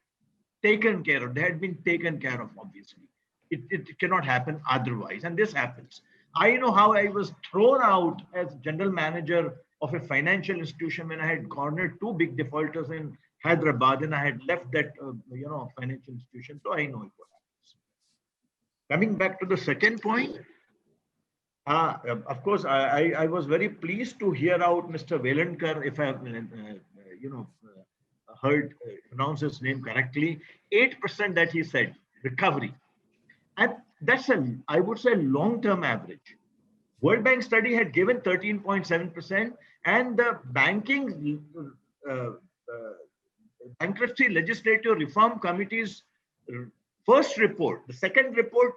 taken care of. They had been taken care of, obviously. It cannot happen otherwise. And this happens. I know how I was thrown out as general manager of a financial institution when I had cornered 2 big defaulters in Hyderabad, and I had left that, financial institution. So I know what happens. Coming back to the second point, of course, I was very pleased to hear out Mr. Velankar, if I have, pronounce his name correctly, 8% that he said, recovery. And that's I would say, long-term average. World Bank study had given 13.7%, and the Bankruptcy Legislative Reform Committee's first report, the second report,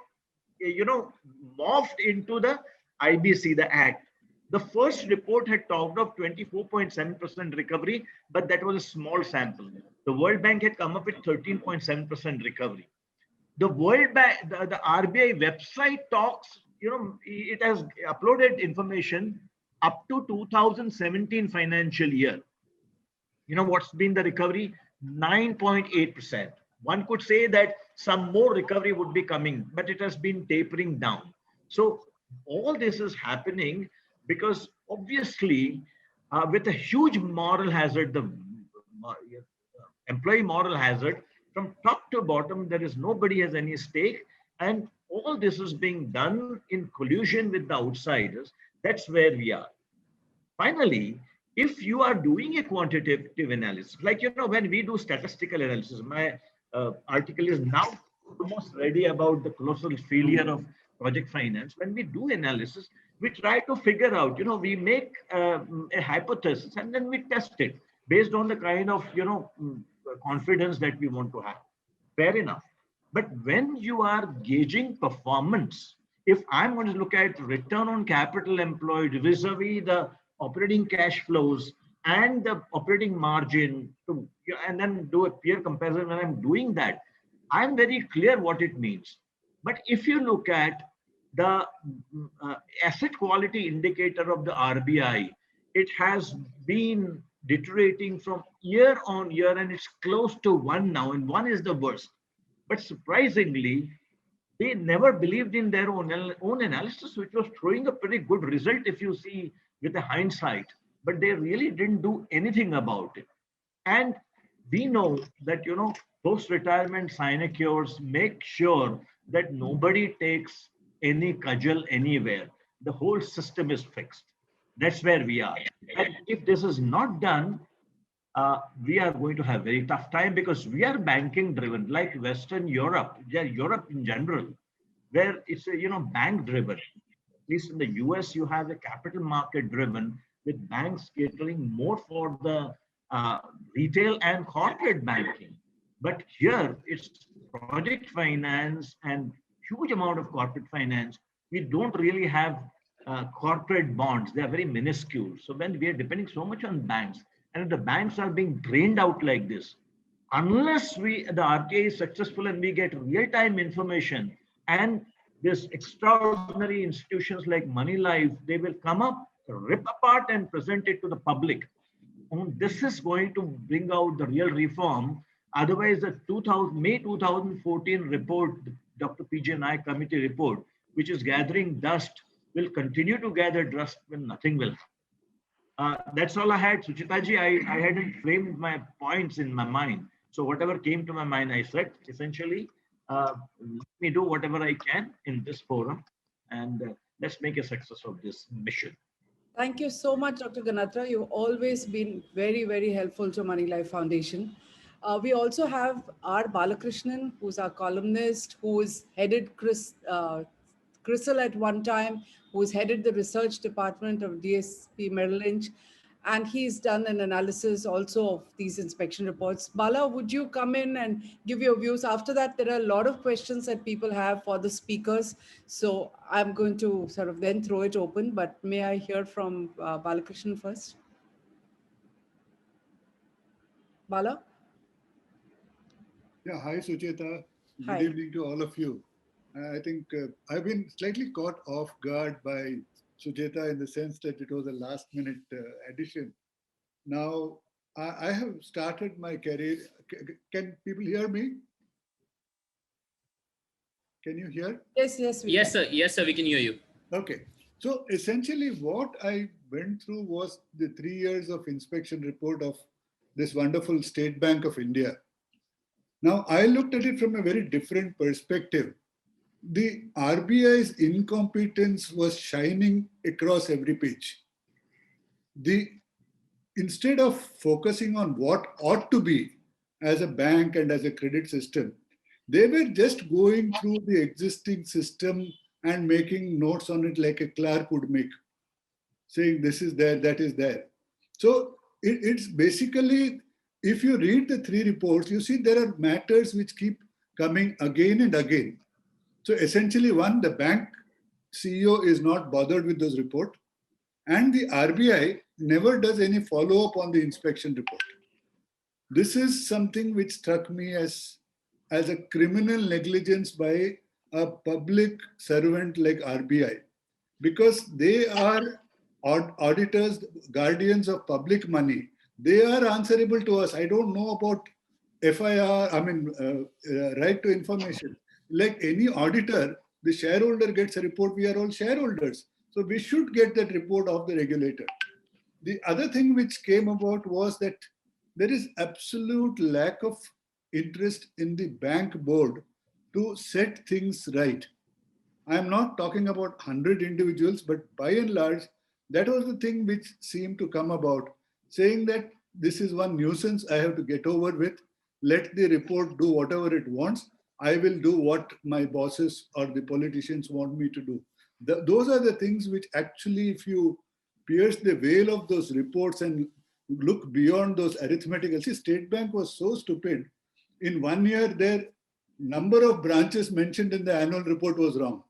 morphed into the IBC, the Act. The first report had talked of 24.7% recovery, but that was a small sample. The World Bank had come up with 13.7% recovery. The World Bank, the RBI website talks, it has uploaded information up to 2017 financial year. What's been the recovery? 9.8%. One could say that some more recovery would be coming, but it has been tapering down. So all this is happening because obviously with a huge moral hazard, the employee moral hazard, from top to bottom, there is nobody has any stake. And all this is being done in collusion with the outsiders. That's where we are. Finally, if you are doing a quantitative analysis, like, when we do statistical analysis, my article is now almost ready about the colossal failure of project finance. When we do analysis, we try to figure out, we make a hypothesis and then we test it based on the kind of, confidence that we want to have. Fair enough. But when you are gauging performance, if I'm going to look at return on capital employed vis-a-vis the operating cash flows and the operating margin, and then do a peer comparison, when I'm doing that, I'm very clear what it means. But if you look at the asset quality indicator of the RBI, it has been deteriorating from year on year, and it's close to 1 now, and 1 is the worst. But surprisingly, they never believed in their own analysis, which was throwing a pretty good result if you see with the hindsight. But they really didn't do anything about it. And we know that, post-retirement sinecures make sure that nobody takes any cudgel anywhere. The whole system is fixed. That's where we are. And if this is not done, we are going to have very tough time, because we are banking driven, like Western Europe, Europe in general, where it's bank driven. At least in the US, you have a capital market driven, with banks catering more for the retail and corporate banking. But here it's project finance and huge amount of corporate finance. We don't really have corporate bonds. They are very minuscule. So when we are depending so much on banks, and if the banks are being drained out like this, unless the RTA is successful and we get real-time information, and this extraordinary institutions like MoneyLife, they will come up, rip apart and present it to the public. And this is going to bring out the real reform. Otherwise, the May 2014 report, the Dr. PG&I committee report, which is gathering dust, will continue to gather dust when nothing will. That's all I had. Suchitaji, I hadn't framed my points in my mind. So whatever came to my mind, I said. Essentially, let me do whatever I can in this forum, and let's make a success of this mission. Thank you so much, Dr. Ganatra. You've always been very, very helpful to MoneyLife Foundation. We also have R. Balakrishnan, who's our columnist, who's headed CRISIL at one time, who's headed the research department of DSP Merrill Lynch, and he's done an analysis also of these inspection reports. Bala, would you come in and give your views? After that, there are a lot of questions that people have for the speakers. So I'm going to sort of then throw it open, but may I hear from Balakrishnan first? Bala? Yeah, hi Sucheta. Hi. Good evening to all of you. I think I've been slightly caught off guard by Sucheta in the sense that it was a last minute addition. Now, I have started my career. Can people hear me? Can you hear? Yes, Yes, sir. Yes, sir. We can hear you. Okay. So essentially what I went through was the 3 years of inspection report of this wonderful State Bank of India. Now, I looked at it from a very different perspective. The RBI's incompetence was shining across every page. Instead of focusing on what ought to be as a bank and as a credit system, they were just going through the existing system and making notes on it like a clerk would make, saying this is there, that is there. So it's basically, if you read the 3 reports, you see there are matters which keep coming again and again. So essentially, one, the bank CEO is not bothered with those reports, and the RBI never does any follow-up on the inspection report. This is something which struck me as a criminal negligence by a public servant like RBI, because they are auditors, guardians of public money. They are answerable to us. I don't know about FIR, right to information. Like any auditor, the shareholder gets a report. We are all shareholders. So we should get that report of the regulator. The other thing which came about was that there is absolute lack of interest in the bank board to set things right. I am not talking about 100 individuals, but by and large, that was the thing which seemed to come about, saying that this is one nuisance I have to get over with. Let the report do whatever it wants. I will do what my bosses or the politicians want me to do. Those are the things which actually, if you pierce the veil of those reports and look beyond those arithmetical, see, State Bank was so stupid. In 1 year, their number of branches mentioned in the annual report was wrong.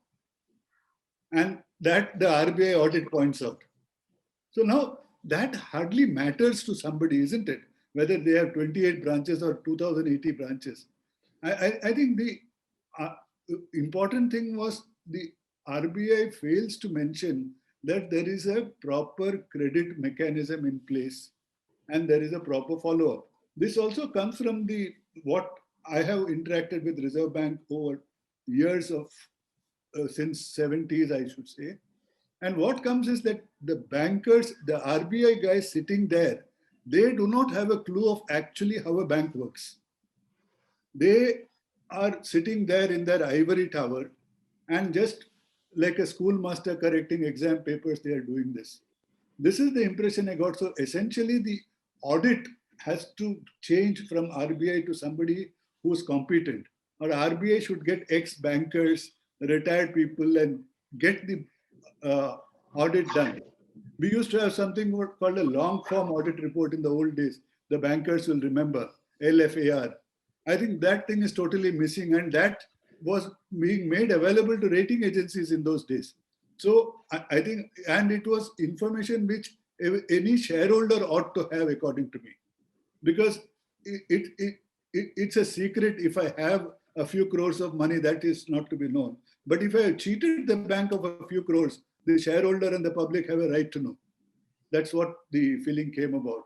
And that the RBI audit points out. So now that hardly matters to somebody, isn't it? Whether they have 28 branches or 2080 branches. I think the uh, important thing was the RBI fails to mention that there is a proper credit mechanism in place and there is a proper follow-up. This also comes from the what I have interacted with Reserve Bank over years of since 70s, I should say. And what comes is that the bankers, the RBI guys sitting there, they do not have a clue of actually how a bank works. They are sitting there in their ivory tower and just like a schoolmaster correcting exam papers, they are doing this. This is the impression I got. So essentially the audit has to change from RBI to somebody who's competent, or RBI should get ex-bankers, retired people and get the audit done. We used to have something called a long form audit report in the old days. The bankers will remember, LFAR. I think that thing is totally missing, and that was being made available to rating agencies in those days. So I think, and it was information which any shareholder ought to have, according to me, because it's a secret. If I have a few crores of money, that is not to be known. But if I have cheated the bank of a few crores, the shareholder and the public have a right to know. That's what the feeling came about.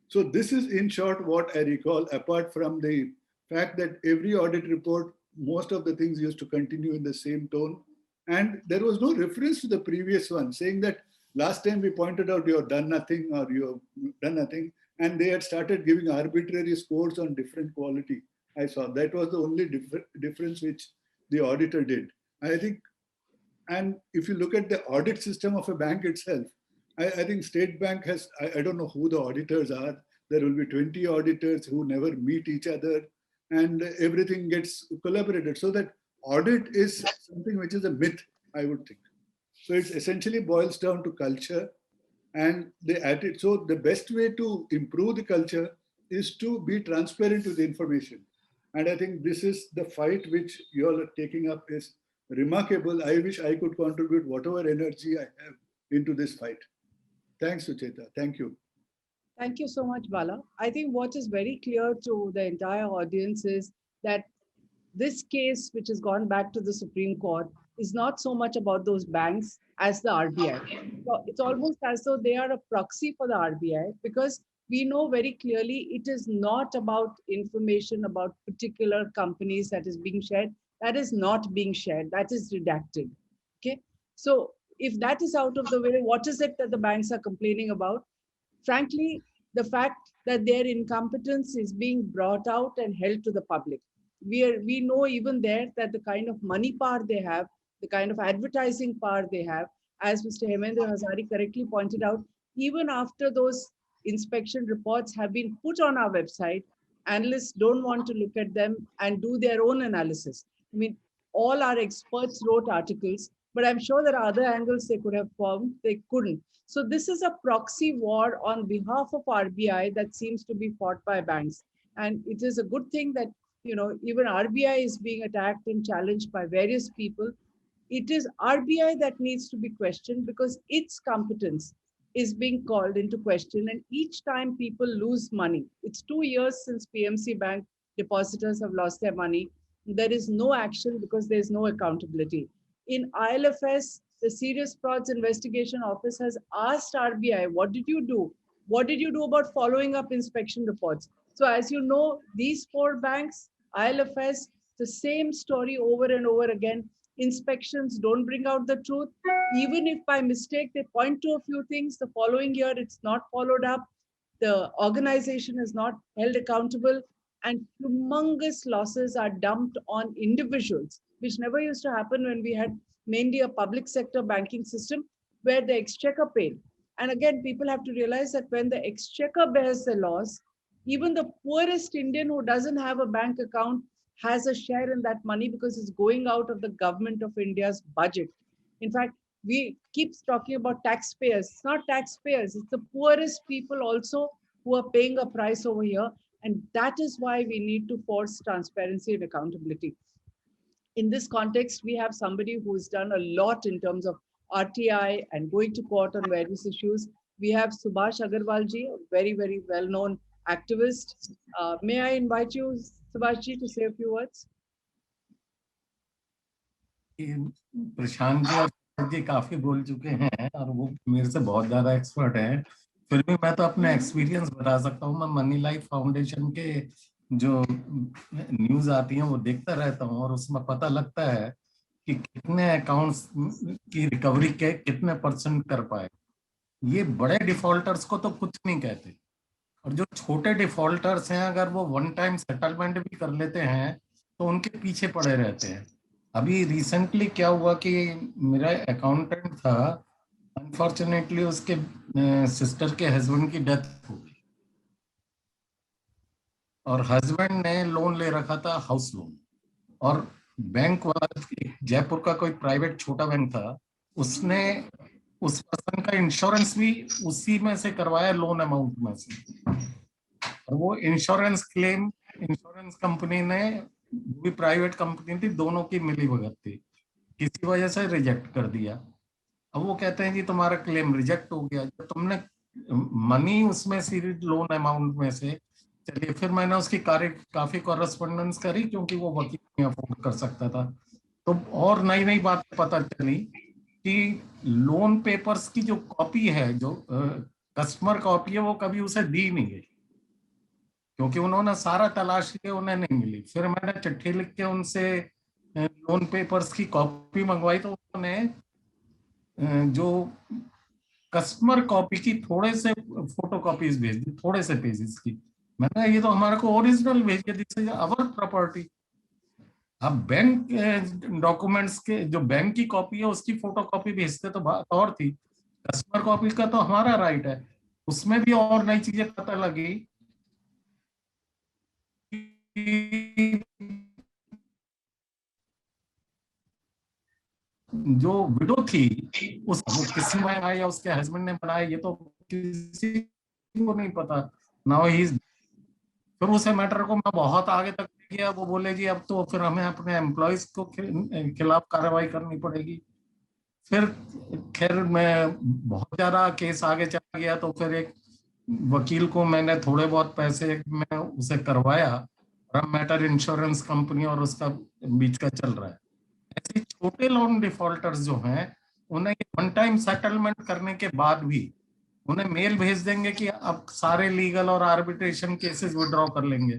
So this is in short what I recall, apart from the fact that every audit report, most of the things used to continue in the same tone. And there was no reference to the previous one, saying that last time we pointed out you have done nothing or you have done nothing. And they had started giving arbitrary scores on different quality. I saw that was the only difference which the auditor did. I think, and if you look at the audit system of a bank itself, I think State Bank has, I don't know who the auditors are. There will be 20 auditors who never meet each other and everything gets collaborated. So that audit is something which is a myth, I would think. So it essentially boils down to culture and the attitude. So the best way to improve the culture is to be transparent with the information. And I think this is the fight which you all are taking up is remarkable. I wish I could contribute whatever energy I have into this fight. Thanks, Sucheta. Thank you. Thank you so much, Bala. I think what is very clear to the entire audience is that this case, which has gone back to the Supreme Court, is not so much about those banks as the RBI. So it's almost as though they are a proxy for the RBI, because we know very clearly it is not about information about particular companies that is being shared. That is not being shared. That is redacted. Okay. So if that is out of the way, what is it that the banks are complaining about? Frankly, the fact that their incompetence is being brought out and held to the public. We know even there that the kind of money power they have, the kind of advertising power they have, as Mr. Hemendra Hazari correctly pointed out, even after those inspection reports have been put on our website, analysts don't want to look at them and do their own analysis. I mean, all our experts wrote articles, but I'm sure there are other angles they could have found, they couldn't. So this is a proxy war on behalf of RBI that seems to be fought by banks. And it is a good thing that, you know, even RBI is being attacked and challenged by various people. It is RBI that needs to be questioned because its competence is being called into question. And each time people lose money, it's 2 years since PMC Bank depositors have lost their money. There is no action because there's no accountability. In ILFS, the Serious Frauds Investigation Office has asked RBI, what did you do? What did you do about following up inspection reports? So as you know, these 4 banks, ILFS, the same story over and over again. Inspections don't bring out the truth. Even if by mistake they point to a few things, the following year it's not followed up. The organization is not held accountable, and humongous losses are dumped on individuals, which never used to happen when we had mainly a public sector banking system where the exchequer paid. And again, people have to realize that when the exchequer bears the loss, even the poorest Indian who doesn't have a bank account has a share in that money because it's going out of the government of India's budget. In fact, we keep talking about taxpayers. It's not taxpayers, it's the poorest people also who are paying a price over here. And that is why we need to force transparency and accountability. In this context, we have somebody who's done a lot in terms of RTI and going to court on various issues. We have Subhash Agarwal ji, a very, very well-known activist. May I invite you, Subhashji, to say a few words? Prashant ji और सूरज जी काफी बोल चुके हैं और वो मेरे से बहुत ज्यादा एक्सपर्ट हैं, फिर भी मैं तो अपने एक्सपीरियंस बता सकता हूँ। मैं मनी लाइफ फाउंडेशन के जो न्यूज आती हैं वो देखता रहता हूँ और उसमें पता लगता है कि कितने अकाउंट्स की रिकवरी के कितने % कर पाए। ये बड़े डिफॉल्टर्स को तो कुछ नहीं कहते, और जो छोटे डिफॉल्टर्स हैं अगर वो वन टाइम सेटलमेंट भी कर लेते हैं तो उनके पीछे पड़े रहते हैं। अभी रिसेंटली क्या हुआ कि मेरा अकाउंटेंट था, अनफॉर्चुनेटली उसके सिस्टर के हस्बैंड की डेथ हो गई और हस्बैंड ने लोन ले रखा था, हाउस लोन, और बैंक वाला जयपुर का कोई प्राइवेट छोटा बैंक था, उसने उस पर्सन का इंश्योरेंस भी उसी में से करवाया, लोन अमाउंट में से, और वो इंश्योरेंस क्लेम इंश्योरेंस कंपनी ने, भी प्राइवेट कंपनी थी, दोनों की मिलीभगत थी, किसी वजह से रिजेक्ट कर दिया। अब वो कहते हैं जी तुम्हारा क्लेम रिजेक्ट हो गया, जब तुमने मनी उसमें से लोन अमाउंट में से, चलिए फिर मैंने उसकी काफी कॉरेस्पॉन्डेंस करी क्योंकि वो वकील नहीं अफोर्ड कर सकता था, तो और नई नई बात पता चली कि लोन पेपर्स की जो कॉपी है, जो कस्टमर कॉपी है, वो कभी उसे दी नहीं गई क्योंकि उन्होंने सारा तलाश के उन्हें नहीं मिली। फिर मैंने चिट्ठी लिख के उनसे लोन पेपर्स की कॉपी मंगवाई तो उन्होंने जो कस्टमर कॉपी की थोड़े से फोटो कॉपीज भेज दी, थोड़े से पेजेस की। मैंने ये तो हमारे को ओरिजिनल भेज के, दिस इज आवर प्रॉपर्टी। अब बैंक डॉक्यूमेंट्स के जो बैंक की कॉपी है उसकी फोटो कॉपी भेजते तो बात और थी, कस्टमर कॉपी का तो हमारा राइट है। उसमें भी और नई चीजें पता लगी, जो विडो थी उस किसी ने बनाया या उसके हस्बैंड ने बनाया ये तो किसी को नहीं पता। नाउ ही, फिर उसे मैटर को मैं बहुत आगे तक किया, वो बोले जी अब तो फिर हमें अपने एम्प्लॉयज को खिलाफ कार्रवाई करनी पड़ेगी। फिर खैर मैं बहुत ज्यादा केस आगे चला गया तो फिर एक वकील को मैंने थोड़े बहुत पैसे में उसे करवाया, और मैटर इंश्योरेंस कंपनी और उसका बीच का चल रहा है। ऐसे छोटे लोन डिफॉल्टर्स जो हैं उन्हें वन टाइम सेटलमेंट करने के बाद भी उन्हें मेल भेज देंगे कि अब सारे लीगल और आर्बिट्रेशन केसेस विड्रॉ कर लेंगे,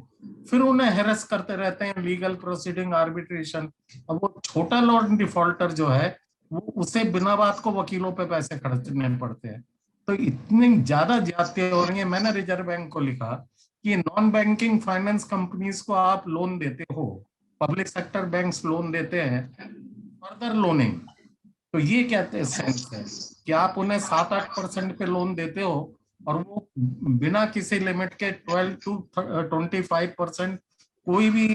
फिर उन्हें हेरस करते रहते हैं लीगल प्रोसीडिंग, आर्बिट्रेशन। अब वो छोटा लोन डिफॉल्टर जो है वो उसे बिना बात को वकीलों पे पैसे खर्चने पड़ते हैं। तो इतनी ज्यादा ज्यादतियां हो रही है। मैंने रिजर्व बैंक को लिखा कि नॉन बैंकिंग फाइनेंस कंपनीज को आप लोन देते हो, पब्लिक सेक्टर बैंक्स लोन देते हैं, फर्दर लोनिंग, तो ये क्या सेंस है कि आप उन्हें 7-8% पे लोन देते हो और वो बिना किसी लिमिट के 12 to 25% कोई भी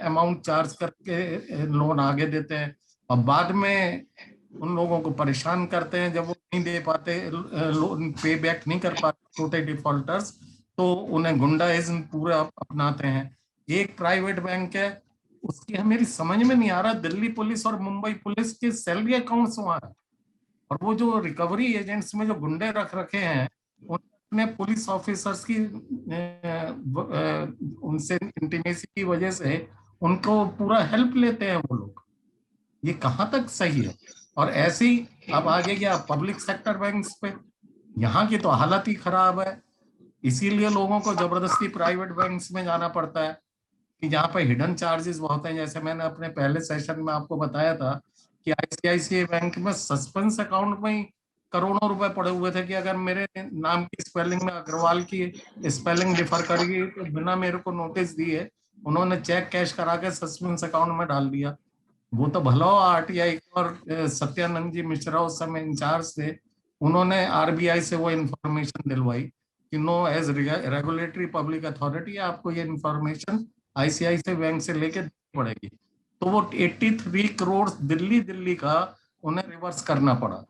अमाउंट चार्ज करके लोन आगे देते हैं, और बाद में उन लोगों को परेशान करते हैं जब वो नहीं दे पाते, लोन पे बैक नहीं कर पाते छोटे डिफॉल्टर्स, तो उन्हें गुंडाइज्म पूरा अपनाते हैं। एक प्राइवेट बैंक है, उसकी मेरी समझ में नहीं आ रहा, दिल्ली पुलिस और मुंबई पुलिस के सैलरी अकाउंट्स वहां है, और वो जो रिकवरी एजेंट्स में जो गुंडे रख रखे हैं उन्होंने पुलिस ऑफिसर्स की उनसे इंटीमेसी की वजह से उनको पूरा हेल्प लेते हैं वो लोग। ये कहाँ तक सही है? और ऐसे ही अब आगे गया पब्लिक सेक्टर बैंक्स पे, यहाँ की तो हालत ही खराब है, इसीलिए लोगों को जबरदस्ती प्राइवेट बैंक्स में जाना पड़ता है कि जहाँ पे हिडन चार्जेस बहुत हैं। जैसे मैंने अपने पहले सेशन में आपको बताया था कि आईसीआईसीआई बैंक में सस्पेंस अकाउंट में ही करोड़ों रुपए पड़े हुए थे कि अगर मेरे नाम की स्पेलिंग में अग्रवाल की स्पेलिंग डिफर करेगी तो बिना मेरे को नोटिस दिए उन्होंने चेक कैश करा के सस्पेंस अकाउंट में डाल दिया। वो तो भला हो आरटीआई और सत्यानंद जी मिश्रा उस समय इंचार्ज थे, उन्होंने आरबीआई से वो इंफॉर्मेशन दिलवाई कि no, as regulatory public authority आपको ये इंफॉर्मेशन आईसीआईसीआई बैंक से लेके पड़ेगी। तो वो 83 करोड़ दिल्ली का उन्हें रिवर्स करना पड़ा।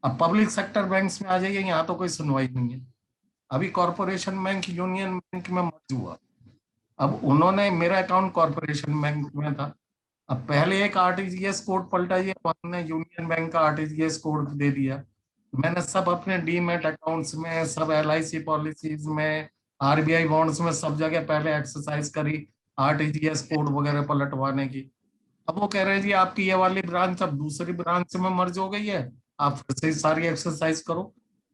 अब पब्लिक सेक्टर बैंक्स में आ जाइए, यहाँ तो कोई सुनवाई नहीं है। अभी कॉर्पोरेशन बैंक यूनियन बैंक में मर्ज हुआ, अब उन्होंने, मेरा अकाउंट कॉर्पोरेशन बैंक में था, अब पहले एक आरटीजीएस कोड पलटा दिया, उन्होंने यूनियन बैंक का आरटीजीएस कोड दे दिया। मैंने सब अपने डीमैट अकाउंट्स में, सब एलआईसी पॉलिसीज में, RBI बॉन्ड्स में सब जगह पहले एक्सरसाइज करी RTGS कोड वगैरह पलटवाने की। अब वो कह रहे हैं जी आपकी ये वाली ब्रांच अब दूसरी ब्रांच में मर्ज हो गई है, आप फिर से सारी एक्सरसाइज करो।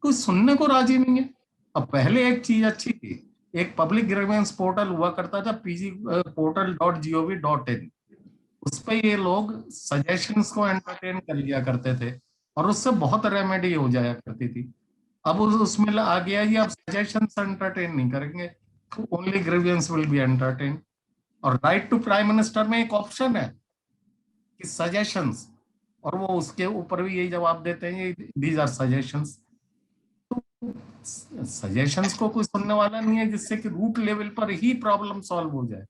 कोई सुनने को राजी नहीं है। अब पहले एक चीज अच्छी थी, एक पब्लिक ग्रीवेंस पोर्टल हुआ करता था pgportal.gov.in, उस पे ये लोग सजेशंस को एंटरटेन कर लिया करते थे और उससे बहुत रेमेडी हो जाया करती थी। अब उसमें आ गया जी आप सजेशंस एंटरटेन नहीं करेंगे, only grievance will be entertain. और राइट टू प्राइम मिनिस्टर में एक ऑप्शन है कि सजेशंस, और वो उसके ऊपर भी यही जवाब देते हैं दीज आर सजेशंस। तो सजेशंस को कोई सुनने वाला नहीं है जिससे कि रूट लेवल पर ही प्रॉब्लम सॉल्व हो जाए।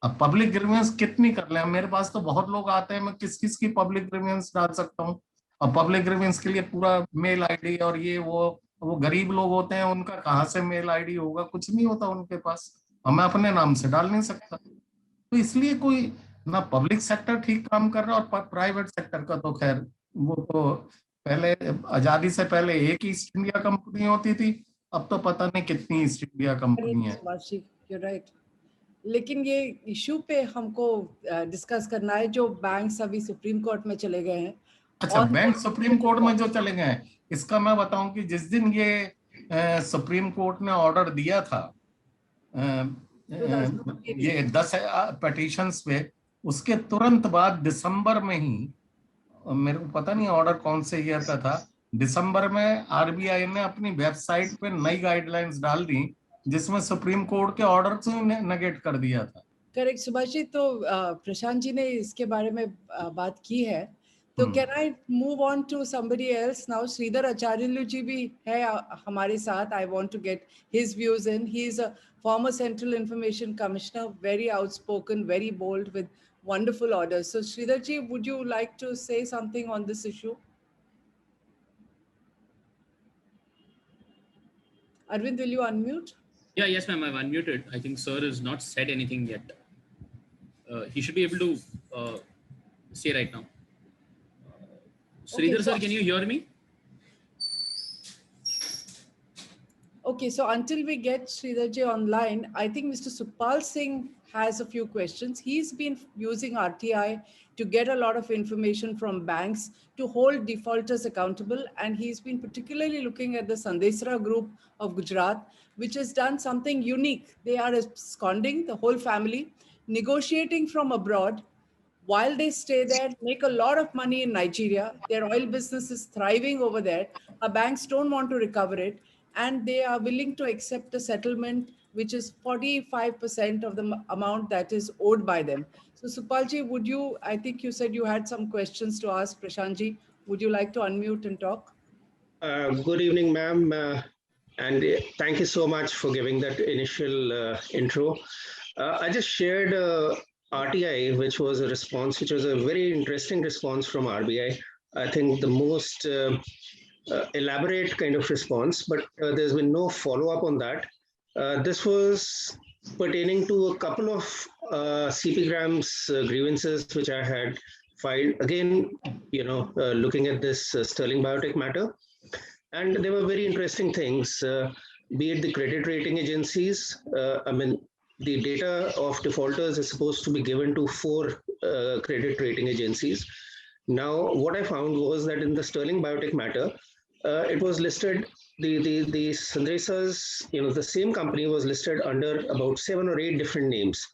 अब पब्लिक ग्रीवेंस कितनी कर ले, मेरे पास तो बहुत लोग आते हैं, मैं किस किस की पब्लिक ग्रीवेंस डाल सकता हूँ। और पब्लिक ग्रीवेंस के लिए पूरा मेल आईडी और ये वो गरीब लोग होते हैं, उनका कहाँ से मेल आईडी होगा, कुछ नहीं होता उनके पास, और मैं अपने नाम से डाल नहीं सकता। तो इसलिए कोई ना पब्लिक सेक्टर ठीक काम कर रहा है, और प्राइवेट सेक्टर का तो खैर वो तो पहले आजादी से पहले एक ही ईस्ट इंडिया कंपनी होती थी, अब तो पता नहीं कितनी ईस्ट इंडिया कंपनी है। राइट, लेकिन ये इशू पे हमको डिस्कस करना है जो बैंक्स अभी सुप्रीम कोर्ट में चले गए हैं। अच्छा, बैंक सुप्रीम कोर्ट में जो चले गए हैं, इसका मैं बताऊं कि जिस दिन ये सुप्रीम कोर्ट ने ऑर्डर दिया था ये 10 पिटीशंस पे, उसके तुरंत बाद दिसंबर में ही, मेरे को पता नहीं ऑर्डर कौन से ईयर का था, दिसंबर में RBI ने अपनी वेबसाइट पे नई गाइडलाइंस डाल दी जिसमें सुप्रीम कोर्ट के ऑर्डर से नेगेट कर दिया था। करेक्ट सुभाष जी, तो प्रशांत जी ने इसके बारे में बात की है, तो can I move on to somebody else now? Sridhar Acharyulu ji भी है हमारे साथ। I want to get his views in. He is a former Central Information Commissioner, very outspoken, very bold, with wonderful orders. So Sridhar ji, would you like to say something on this issue? Arvind, will you unmute? Yeah, yes, ma'am, I've unmuted. I think sir has not said anything yet. He should be able to say right now. Sridhar, okay, sir, can you hear me? Okay, so until we get Sridhar ji online, I think Mr. Sukhpal Singh has a few questions. He's been using RTI to get a lot of information from banks to hold defaulters accountable. And he's been particularly looking at the Sandesra group of Gujarat, which has done something unique. They are absconding, the whole family, negotiating from abroad while they stay there, make a lot of money in Nigeria. Their oil business is thriving over there. Our banks don't want to recover it, and they are willing to accept a settlement which is 45% of the amount that is owed by them. So Supalji, would you, I think you said you had some questions to ask Prashantji. Would you like to unmute and talk? Good evening, ma'am. And thank you so much for giving that initial intro. I just shared RTI, which was a response, which was a very interesting response from RBI. I think the most elaborate kind of response, but there's been no follow-up on that. This was pertaining to a couple of CP Grams grievances which I had filed. Again, looking at this Sterling Biotech matter, and they were very interesting things. Be it the credit rating agencies. I mean, the data of defaulters is supposed to be given to 4 credit rating agencies. Now, what I found was that in the Sterling Biotech matter, it was listed, the Sandesras, the same company was listed under about 7 or 8 different names.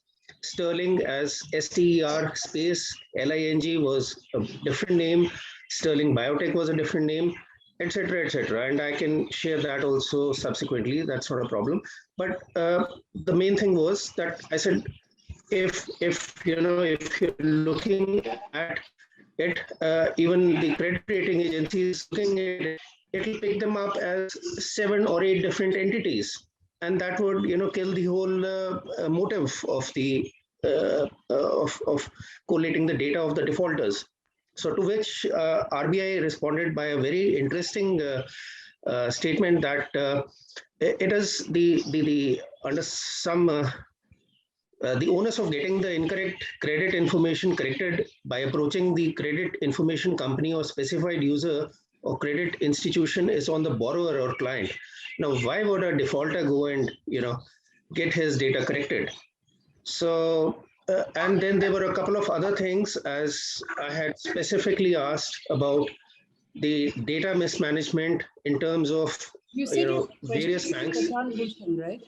Sterling as STER space LING was a different name. Sterling Biotech was a different name, etc., etc. And I can share that also subsequently. That's not a problem. But the main thing was that I said, if you're looking at it, even the credit rating agencies looking at it, it'll pick them up as 7 or 8 different entities, and that would kill the whole motive of the of collating the data of the defaulters. So to which RBI responded by a very interesting statement that it is the under some the onus of getting the incorrect credit information corrected by approaching the credit information company or specified user or credit institution is on the borrower or client. Now, why would a defaulter go and get his data corrected? So, and then there were a couple of other things, as I had specifically asked about the data mismanagement in terms of You said your various question banks. is Prashant Bhushan, right?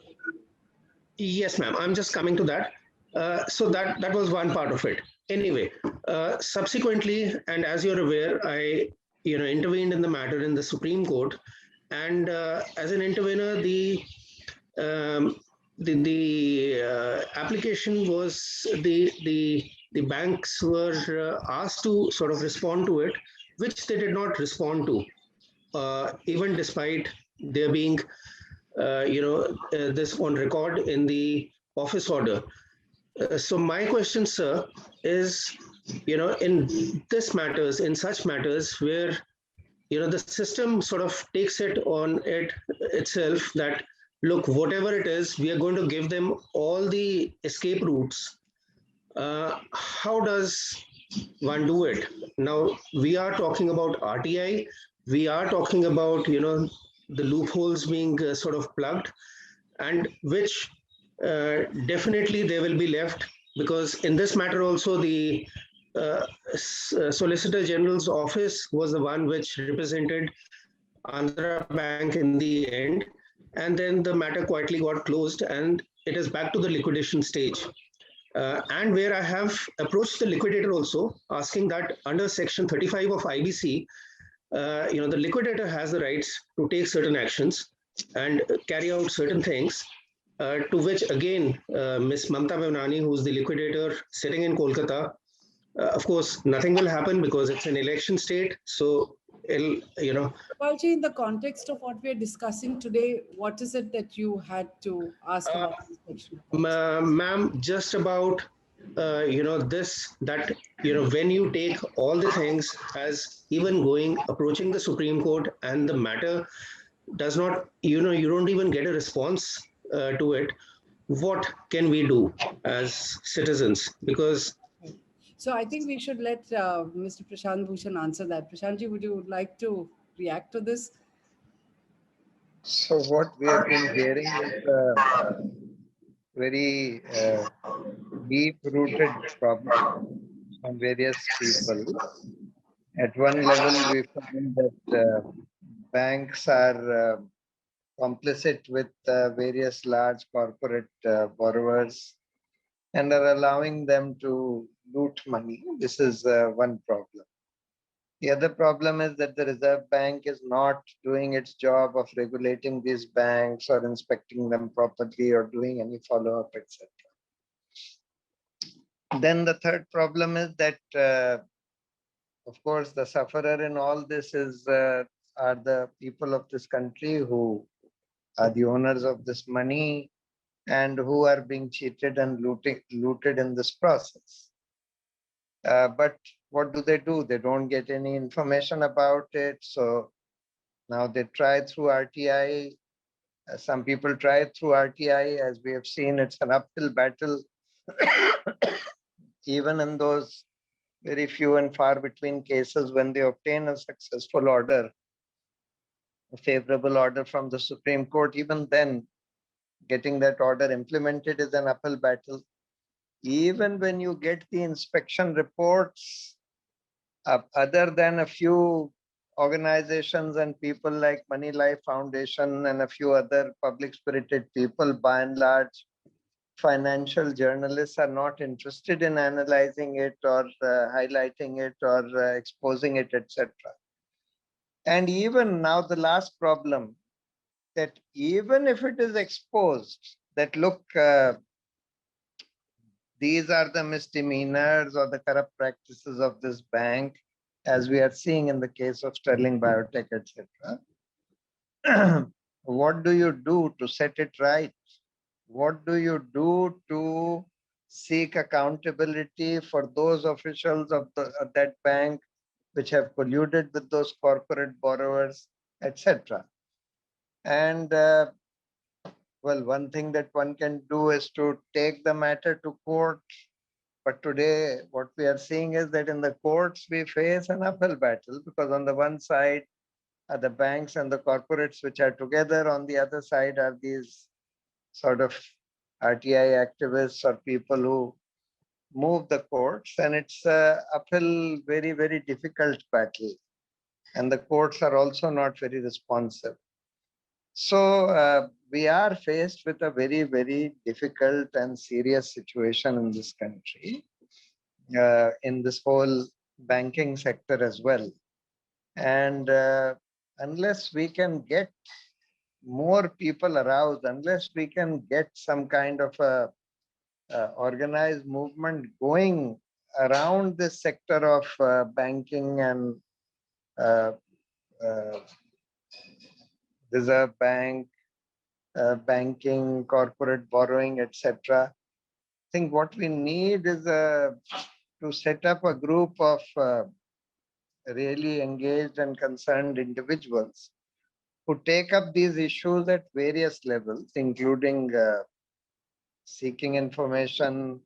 Yes, ma'am. I'm just coming to that. So that was one part of it. Anyway, subsequently, and as you're aware, I intervened in the matter in the Supreme Court, and as an intervener, the application was the banks were asked to sort of respond to it, which they did not respond to, even despite there being this on record in the office order. So my question, sir, is, in this matters, in such matters where, the system sort of takes it on itself that, look, whatever it is, we are going to give them all the escape routes. How does one do it? Now, we are talking about RTI. We are talking about, the loopholes being sort of plugged, and which definitely they will be left, because in this matter also the Solicitor General's office was the one which represented Andhra Bank in the end, and then the matter quietly got closed and it is back to the liquidation stage. And where I have approached the liquidator also, asking that under Section 35 of IBC, the liquidator has the rights to take certain actions and carry out certain things, to which again, Ms. Mamta Bhavnani, who's the liquidator sitting in Kolkata, of course, nothing will happen because it's an election state. So, Gopalji, in the context of what we are discussing today, what is it that you had to ask about this section? Ma'am, just about this, that when you take all the things as even approaching the Supreme Court, and the matter does not, you don't even get a response to it, what can we do as citizens? Because so I think we should let Mr. Prashant Bhushan answer that. Prashantji, would you like to react to this? So what we have been hearing is very deep-rooted problem from various people. At one level, we find that banks are complicit with various large corporate borrowers and are allowing them to loot money. This is one problem. The other problem is that the Reserve Bank is not doing its job of regulating these banks or inspecting them properly or doing any follow-up, etc. Then the third problem is that, of course, the sufferer in all this are the people of this country who are the owners of this money and who are being cheated and looted in this process. But what do? They don't get any information about it. So now they try through RTI. Some people try through RTI. As we have seen, it's an uphill battle. Even in those very few and far between cases when they obtain a successful order, a favorable order from the Supreme Court, even then, getting that order implemented is an uphill battle. Even when you get the inspection reports, other than a few organizations and people like Money Life Foundation and a few other public-spirited people, by and large, financial journalists are not interested in analyzing it or highlighting it or exposing it, etc. And even now, the last problem, that even if it is exposed, that look, these are the misdemeanors or the corrupt practices of this bank, as we are seeing in the case of Sterling Biotech, etc. What do you do to set it right? What do you do to seek accountability for those officials of that bank which have colluded with those corporate borrowers, etc.? And well, one thing that one can do is to take the matter to court. But today, what we are seeing is that in the courts, we face an uphill battle, because on the one side, the banks and the corporates which are together. On the other side are these sort of RTI activists or people who move the courts, and it's a uphill, very, very difficult battle. And the courts are also not very responsive. So we are faced with a very, very difficult and serious situation in this country, in this whole banking sector as well. And unless we can get more people aroused, unless we can get some kind of a organized movement going around this sector of banking and uh, uh, Reserve Bank, banking, corporate borrowing, etc. I think what we need is to set up a group of really engaged and concerned individuals who take up these issues at various levels, including seeking information,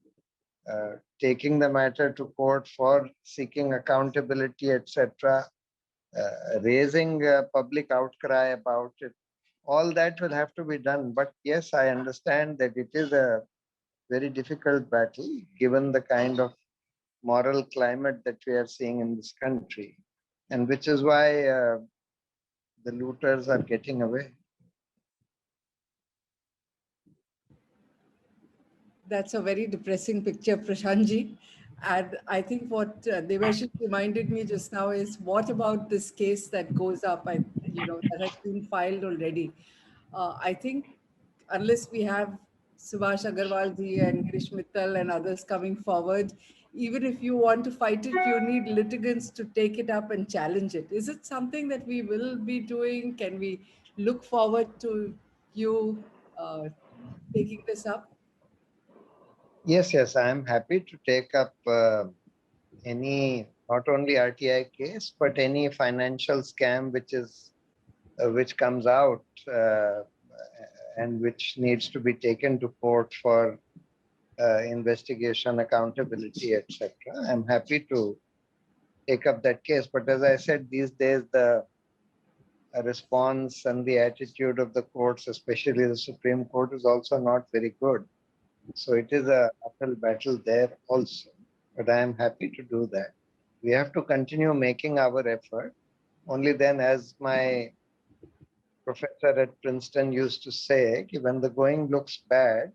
taking the matter to court for seeking accountability, etc., raising public outcry about it. All that will have to be done. But yes, I understand that it is a very difficult battle given the kind of moral climate that we are seeing in this country, and which is why the looters are getting away. That's a very depressing picture, Prashantji. And I think what Devashish reminded me just now is, what about this case that goes up, that has been filed already? I think unless we have Subhash Agarwal ji and Girish Mittal and others coming forward, even if you want to fight it, you need litigants to take it up and challenge it. Is it something that we will be doing? Can we look forward to you taking this up? Yes, I am happy to take up any, not only RTI case, but any financial scam which comes out and which needs to be taken to court for investigation, accountability, etc. I'm happy to take up that case. But as I said, these days the response and the attitude of the courts, especially the Supreme Court, is also not very good. So it is a uphill battle there also. But I am happy to do that. We have to continue making our effort. Only then, as my professor at Princeton used to say, when the going looks bad,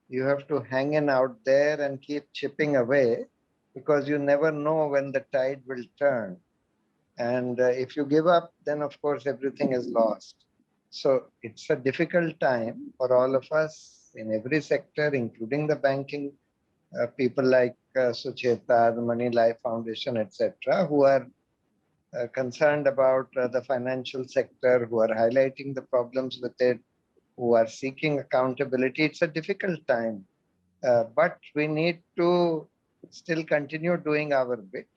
you have to hang in out there and keep chipping away, because you never know when the tide will turn. And if you give up, then of course everything is lost. So it's a difficult time for all of us in every sector, including the banking people like Sucheta, the Money Life Foundation, etc., who are concerned about the financial sector, who are highlighting the problems with it, who are seeking accountability. It's a difficult time, but we need to still continue doing our bit.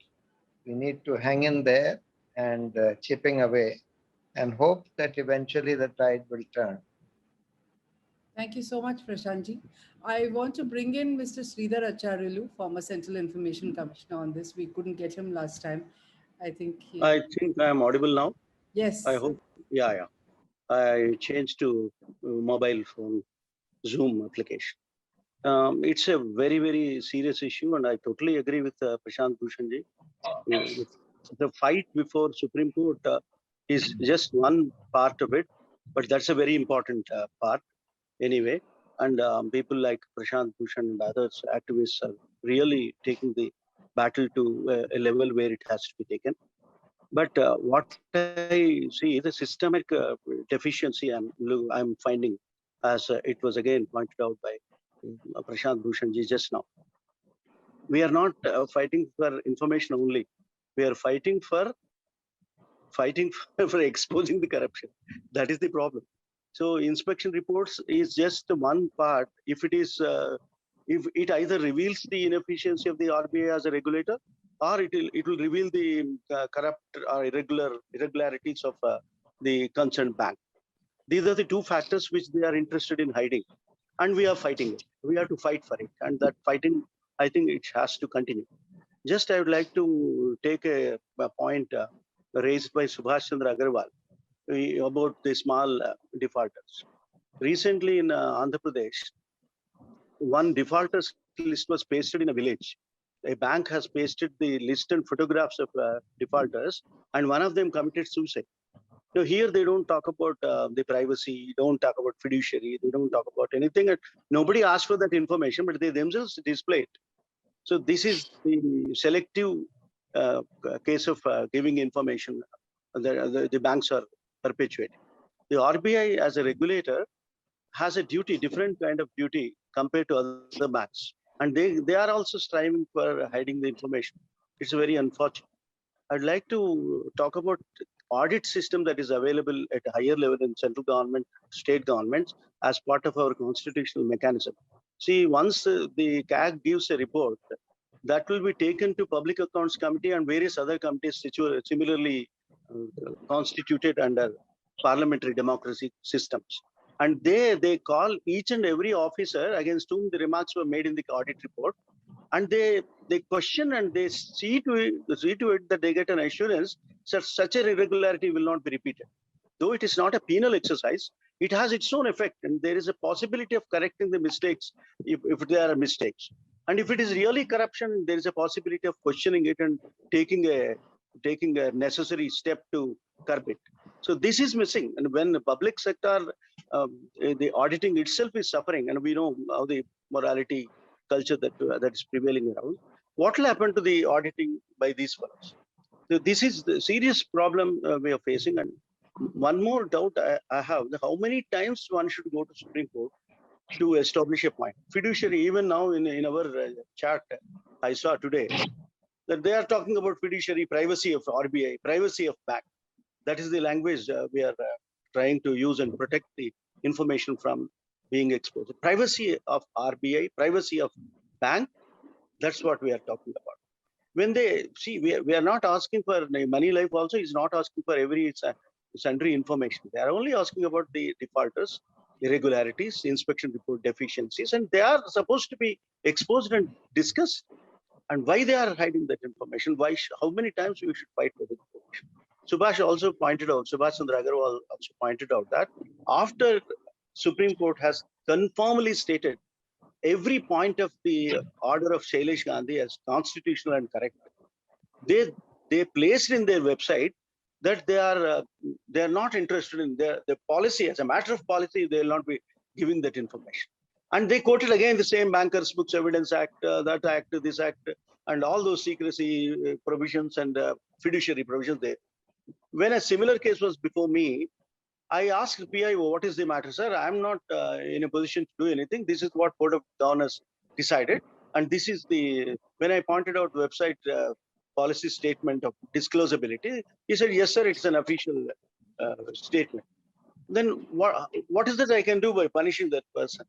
We need to hang in there and chipping away and hope that eventually the tide will turn. Thank you so much, Prashantji. I want to bring in Mr. Sridhar Acharyalu, former Central Information Commissioner, on this. We couldn't get him last time. I think I'm audible now. Yes. I hope. Yeah. I changed to mobile phone Zoom application. It's a very, very serious issue, and I totally agree with Prashant Bhushanji. The fight before Supreme Court is just one part of it, but that's a very important part anyway. And people like Prashant Bhushan and others, activists, are really taking the battle to a level where it has to be taken. But what I see, the systemic deficiency I'm finding, as it was again pointed out by Prashant Bhushanji just now. We are not fighting for information only. We are fighting for exposing the corruption. That is the problem. So inspection reports is just one part. If it either reveals the inefficiency of the RBI as a regulator, or it will reveal the corrupt or irregularities of the concerned bank. These are the two factors which they are interested in hiding, and we are fighting it. We have to fight for it, and that fighting, I think, it has to continue. Just I would like to take a point raised by Subhash Chandra Agarwal about the small defaulters. Recently in Andhra Pradesh, one defaulters list was pasted in a village. A bank has pasted the list and photographs of defaulters, and one of them committed suicide. So here they don't talk about the privacy, don't talk about fiduciary, they don't talk about anything. Nobody asked for that information, but they themselves display it. So this is the selective case of giving information the banks are perpetuating. The RBI as a regulator has a duty, different kind of duty compared to other banks. And they are also striving for hiding the information. It's very unfortunate. I'd like to talk about audit system that is available at a higher level in central government, state governments as part of our constitutional mechanism. See, once the CAG gives a report, that will be taken to Public Accounts Committee and various other committees similarly constituted under parliamentary democracy systems. And they call each and every officer against whom the remarks were made in the audit report, and they question and they see to it that they get an assurance that such a irregularity will not be repeated. Though it is not a penal exercise, it has its own effect, and there is a possibility of correcting the mistakes if there are mistakes. And if it is really corruption, there is a possibility of questioning it and taking a necessary step to curb it. So this is missing, and when the public sector, the auditing itself is suffering, and we know how the morality culture that is prevailing around, what will happen to the auditing by these firms? So this is the serious problem we are facing. And one more doubt I have: how many times one should go to Supreme Court to establish a point? Fiduciary, even now in our chat, I saw today that they are talking about fiduciary, privacy of RBI, privacy of bank. That is the language we are trying to use and protect the information from being exposed. Privacy of RBI, privacy of bank, that's what we are talking about. When they see, we are not asking for Money Life also is not asking for every sundry information. They are only asking about the defaulters, irregularities, inspection report deficiencies, and they are supposed to be exposed and discussed. And why they are hiding that information? Why? How many times we should fight for the information? Subhash also pointed out, Subhash Chandra Agarwal also pointed out that after Supreme Court has conformably stated every point of the order of Shailesh Gandhi as constitutional and correct, they placed in their website that they are not interested in their policy. As a matter of policy, they will not be giving that information. And they quoted again the same Bankers Books Evidence Act, that act, this act, and all those secrecy provisions and fiduciary provisions there. When a similar case was before me, I asked PIO, what is the matter, sir? I'm not in a position to do anything. This is what Board of Governors decided. And this is when I pointed out website policy statement of disclosability, he said, yes, sir, it's an official statement. Then what is that I can do by punishing that person?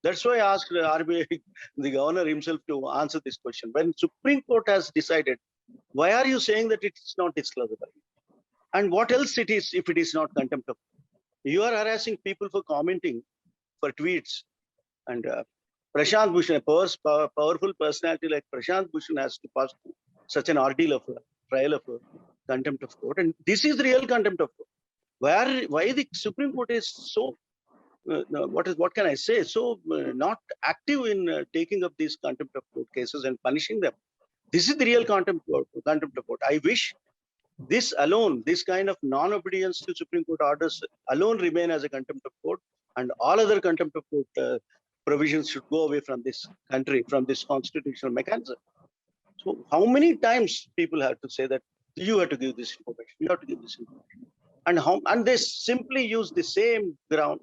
That's why I asked RBI, the governor himself, to answer this question. When Supreme Court has decided, why are you saying that it's not disclosable? And what else it is if it is not contempt of? You are harassing people for commenting, for tweets. And Prashant Bhushan, a powerful personality like Prashant Bhushan, has to pass through such an ordeal of trial of contempt of court. And this is real contempt of court. Why the Supreme Court is so, what can I say, so not active in taking up these contempt of court cases and punishing them? This is the real contempt of court. I wish this alone, this kind of non-obedience to Supreme Court orders alone remain as a contempt of court, and all other contempt of court provisions should go away from this country, from this constitutional mechanism. So how many times people have to say that you have to give this information, you have to give this information, and they simply use the same ground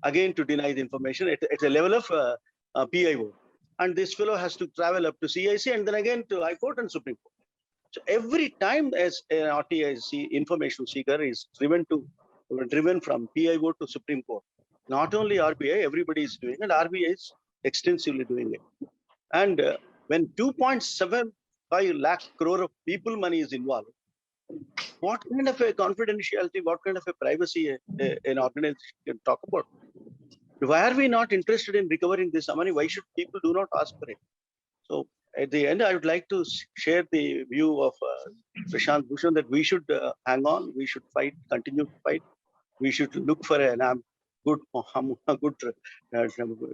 again to deny the information at a level of PIO. And this fellow has to travel up to CIC and then again to High Court and Supreme Court. So every time as an RTI information seeker is driven from PIO to Supreme Court, not only RBI, everybody is doing it, and RBI is extensively doing it. And when 2.75 lakh crore of people money is involved, what kind of a confidentiality, what kind of a privacy an organization can talk about? Why are we not interested in recovering this money? Why should people do not ask for it? So at the end, I would like to share the view of Prashant Bhushan, that we should hang on, we should fight, continue to fight. We should look for a good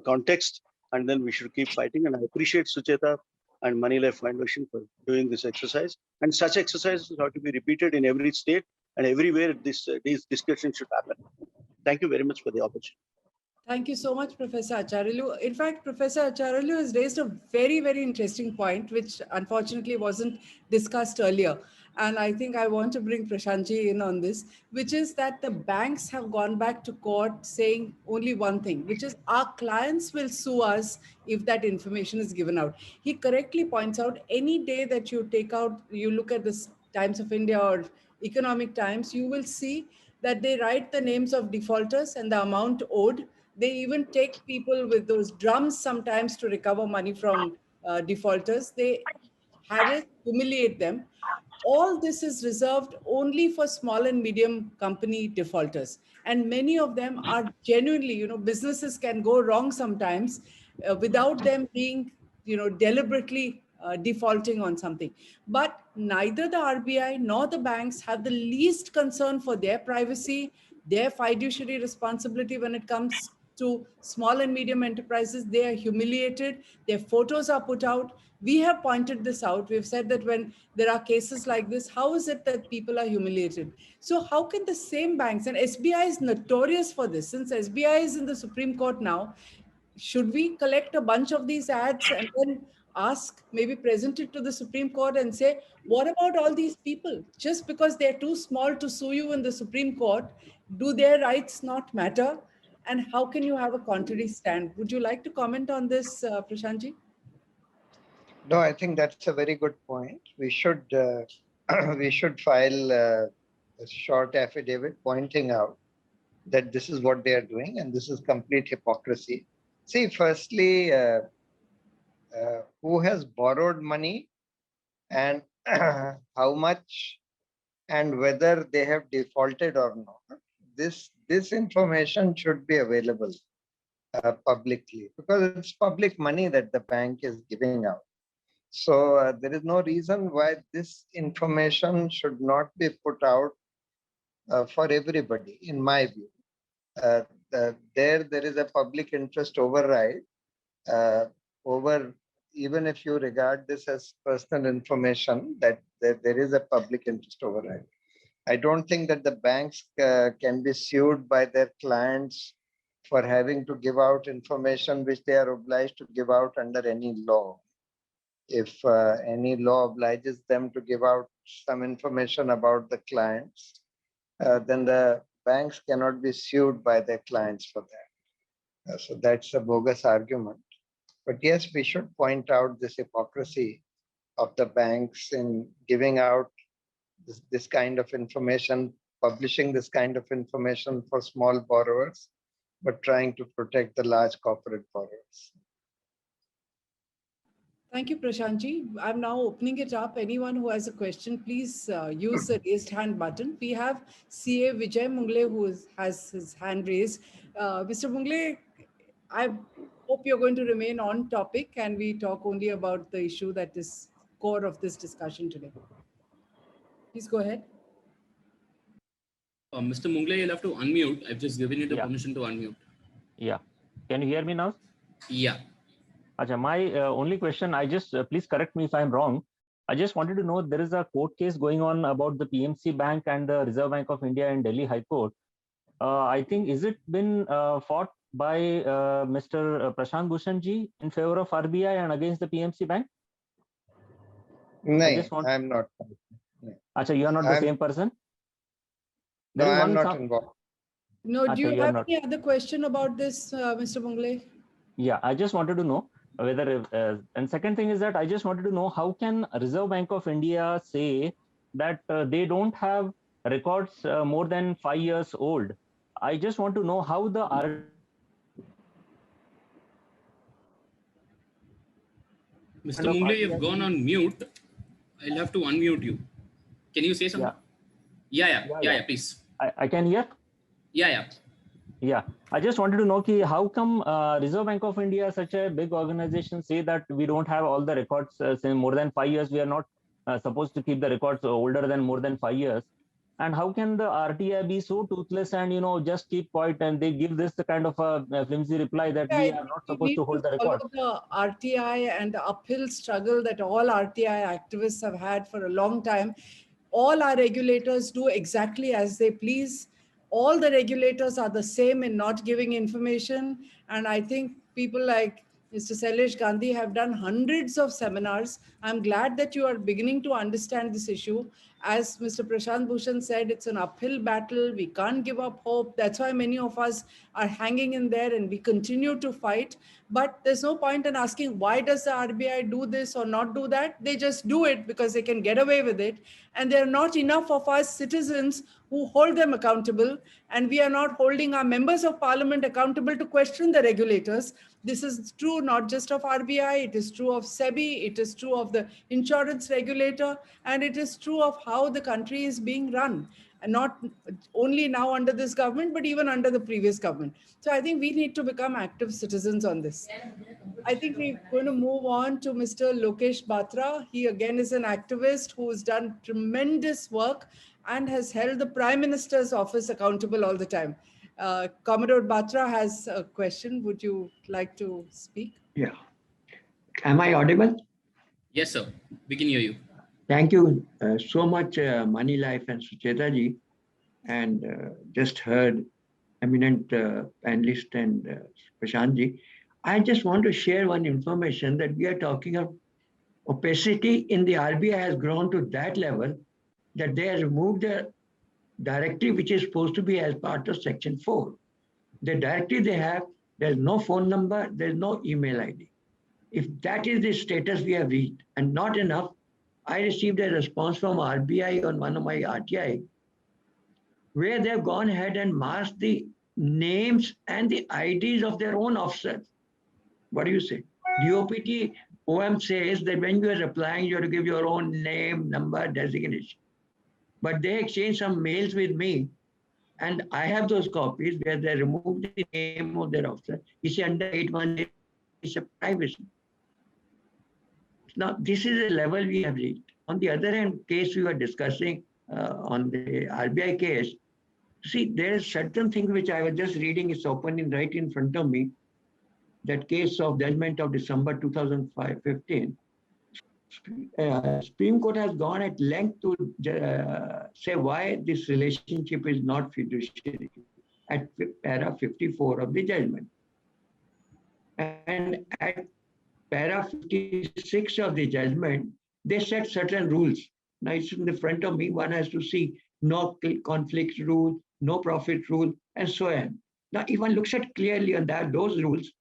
context, and then we should keep fighting. And I appreciate Sucheta and Money Life Foundation for doing this exercise. And such exercises have to be repeated in every state and everywhere these discussions should happen. Thank you very much for the opportunity. Thank you so much, Professor Acharyalu. In fact, Professor Acharyalu has raised a very, very interesting point, which unfortunately wasn't discussed earlier. And I think I want to bring Prashantji in on this, which is that the banks have gone back to court saying only one thing, which is our clients will sue us if that information is given out. He correctly points out any day that you take out, you look at the Times of India or Economic Times, you will see that they write the names of defaulters and the amount owed. They even take people with those drums sometimes to recover money from defaulters. They harass, humiliate them. All this is reserved only for small and medium company defaulters. And many of them are genuinely, businesses can go wrong sometimes without them being, deliberately defaulting on something. But neither the RBI nor the banks have the least concern for their privacy, their fiduciary responsibility when it comes to small and medium enterprises. They are humiliated. Their photos are put out. We have pointed this out. We've said that when there are cases like this, how is it that people are humiliated? So how can the same banks, and SBI is notorious for this, since SBI is in the Supreme Court now, should we collect a bunch of these ads and then ask, maybe present it to the Supreme Court and say, what about all these people? Just because they're too small to sue you in the Supreme Court, do their rights not matter? And how can you have a contrary stand? Would you like to comment on this, Prashantji? No, I think that's a very good point. We should we should file a short affidavit pointing out that this is what they are doing and this is complete hypocrisy. See, firstly, who has borrowed money and how much and whether they have defaulted or not. This information should be available publicly because it's public money that the bank is giving out. So there is no reason why this information should not be put out for everybody, in my view. There is a public interest override over, even if you regard this as personal information, that there is a public interest override. I don't think that the banks can be sued by their clients for having to give out information which they are obliged to give out under any law. If any law obliges them to give out some information about the clients, then the banks cannot be sued by their clients for that. So that's a bogus argument. But yes, we should point out this hypocrisy of the banks in giving out this kind of information, publishing this kind of information for small borrowers, but trying to protect the large corporate borrowers. Thank you, Prashantji. I'm now opening it up. Anyone who has a question, please use the raised hand button. We have CA Vijay Mungle who has his hand raised. Mr. Mungle, I hope you're going to remain on topic and we talk only about the issue that is core of this discussion today. Please go ahead. Mr. Mungle, you'll have to unmute. I've just given you the permission to unmute. Yeah. Can you hear me now? Yeah. Acha, my only question, I just, please correct me if I'm wrong. I just wanted to know, there is a court case going on about the PMC Bank and the Reserve Bank of India and Delhi High Court. I think, is it been fought by Mr. Prashant Bhushan ji in favor of RBI and against the PMC Bank? No, I'm not. Acha, you are not the same person? No, I'm not involved. No, do you have any other question about this, Mr. Mungle? Yeah, I just wanted to know whether, and second thing is that I just wanted to know how can Reserve Bank of India say that they don't have records more than 5 years old. I just want to know how the Mr. Mungle, you've gone on mute. I'll have to unmute you. Can you say something? Yeah, please. I can hear? Yeah. I just wanted to know how come Reserve Bank of India, such a big organization, say that we don't have all the records since more than 5 years. We are not supposed to keep the records older than more than 5 years. And how can the RTI be so toothless and just keep quiet, and they give this the kind of a flimsy reply that Yeah, we I are think not we supposed need to hold the follow record? the RTI and the uphill struggle that all RTI activists have had for a long time. All our regulators do exactly as they please. All the regulators are the same in not giving information. And I think people like Mr. Sailesh Gandhi have done hundreds of seminars. I'm glad that you are beginning to understand this issue. As Mr. Prashant Bhushan said, it's an uphill battle. We can't give up hope. That's why many of us are hanging in there and we continue to fight. But there's no point in asking, why does the RBI do this or not do that? They just do it because they can get away with it. And there are not enough of us citizens who hold them accountable. And we are not holding our members of parliament accountable to question the regulators. This is true not just of RBI, it is true of SEBI, it is true of the insurance regulator, and it is true of how the country is being run. And not only now under this government, but even under the previous government. So I think we need to become active citizens on this. I think we're going to move on to Mr. Lokesh Batra. He again is an activist who has done tremendous work and has held the Prime Minister's office accountable all the time. Commodore Batra has a question. Would you like to speak? Yeah. Am I audible? Yes, sir. We can hear you. Thank you so much, Money Life and Sucheta ji. And just heard eminent panelist and Prashant ji. I just want to share one information that we are talking of opacity in the RBI has grown to that level that they have removed the directive which is supposed to be as part of Section 4. The directive they have, there's no phone number, there's no email ID. If that is the status we have reached and not enough, I received a response from RBI on one of my RTI where they've gone ahead and masked the names and the IDs of their own officers. What do you say? DOPT OM says that when you are replying, you have to give your own name, number, designation. But they exchanged some mails with me, and I have those copies where they removed the name of their officer. You see, under 818, it's a privacy. Now, this is a level we have reached. On the other hand, case we were discussing on the RBI case, see, there is certain things which I was just reading, it's open right in front of me. That case of judgment of December 2015, Supreme Court has gone at length to say why this relationship is not fiduciary at para 54 of the judgment. And at para 56 of the judgment, they set certain rules. Now it's in the front of me, one has to see no conflict rule, no profit rule, and so on. Now, if one looks at clearly on that, those rules,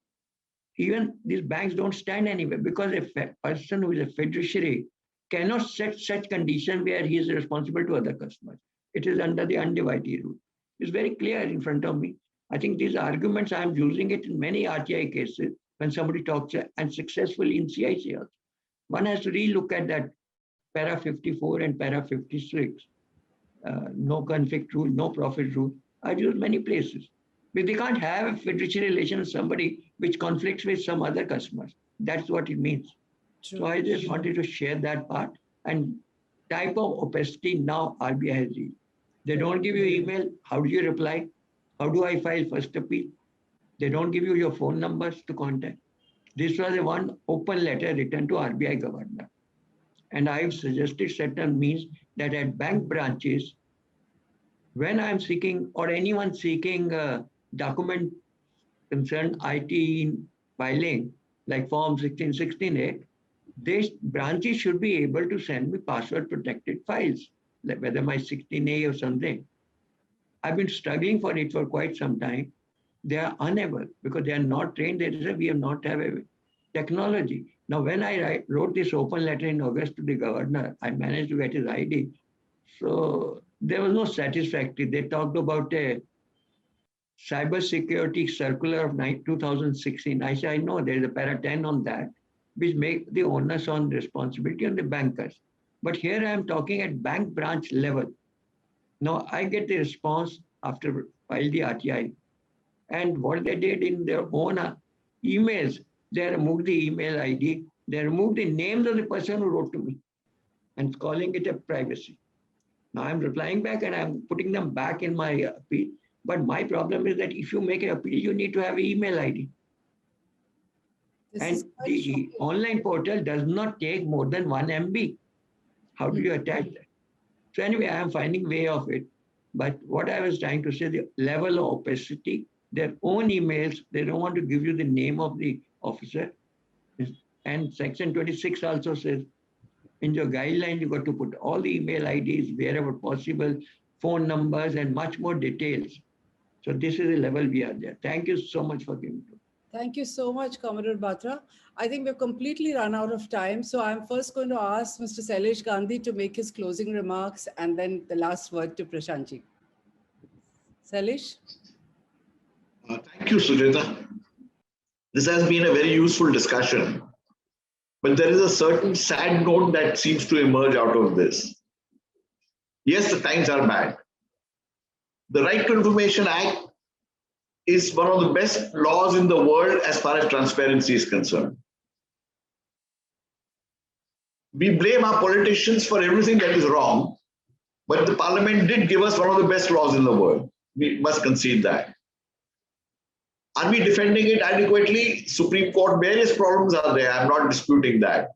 even these banks don't stand anywhere because a person who is a fiduciary cannot set such condition where he is responsible to other customers. It is under the undivided rule. It's very clear in front of me. I think these arguments, I'm using it in many RTI cases when somebody talks and successfully in CIC also. One has to relook at that para 54 and para 56. No conflict rule, no profit rule. I've used many places. But they can't have a fiduciary relation with somebody which conflicts with some other customers. That's what it means. True. So I just wanted to share that part. And type of opacity now RBI has reached. They don't give you email. How do you reply? How do I file first appeal? They don't give you your phone numbers to contact. This was a one open letter written to RBI governor. And I've suggested certain means that at bank branches, when I'm seeking or anyone seeking document concerned IT filing, like Form 1616A, these branches should be able to send me password protected files, like whether my 16A or something. I've been struggling for it for quite some time. They are unable because they are not trained. They say we have not have a technology. Now, when I wrote this open letter in August to the governor, I managed to get his ID. So there was no satisfactory. They talked about a cybersecurity circular of 2016. I said, I know there is a para 10 on that, which make the onus on responsibility on the bankers. But here I am talking at bank branch level. Now I get the response after file the RTI. And what they did in their own emails, they removed the email ID, they removed the names of the person who wrote to me. and calling it a privacy. Now I'm replying back and I'm putting them back in my appeal. But my problem is that if you make an appeal, you need to have an email ID. And the online portal does not take more than 1 MB. How do you attach that? So anyway, I am finding way of it. But what I was trying to say, the level of opacity, their own emails, they don't want to give you the name of the officer. And section 26 also says, in your guideline, you got to put all the email IDs wherever possible, phone numbers, and much more details. So this is the level we are there. Thank you so much for giving me. Thank you so much, Commodore Batra. I think we've completely run out of time. So I'm first going to ask Mr. Sailesh Gandhi to make his closing remarks and then the last word to Prashantji. Sailesh? Thank you, Sujata. This has been a very useful discussion. But there is a certain sad note that seems to emerge out of this. Yes, the times are bad. The Right to Information Act is one of the best laws in the world as far as transparency is concerned. We blame our politicians for everything that is wrong, but the parliament did give us one of the best laws in the world. We must concede that. Are we defending it adequately? Supreme Court, various problems are there. I'm not disputing that.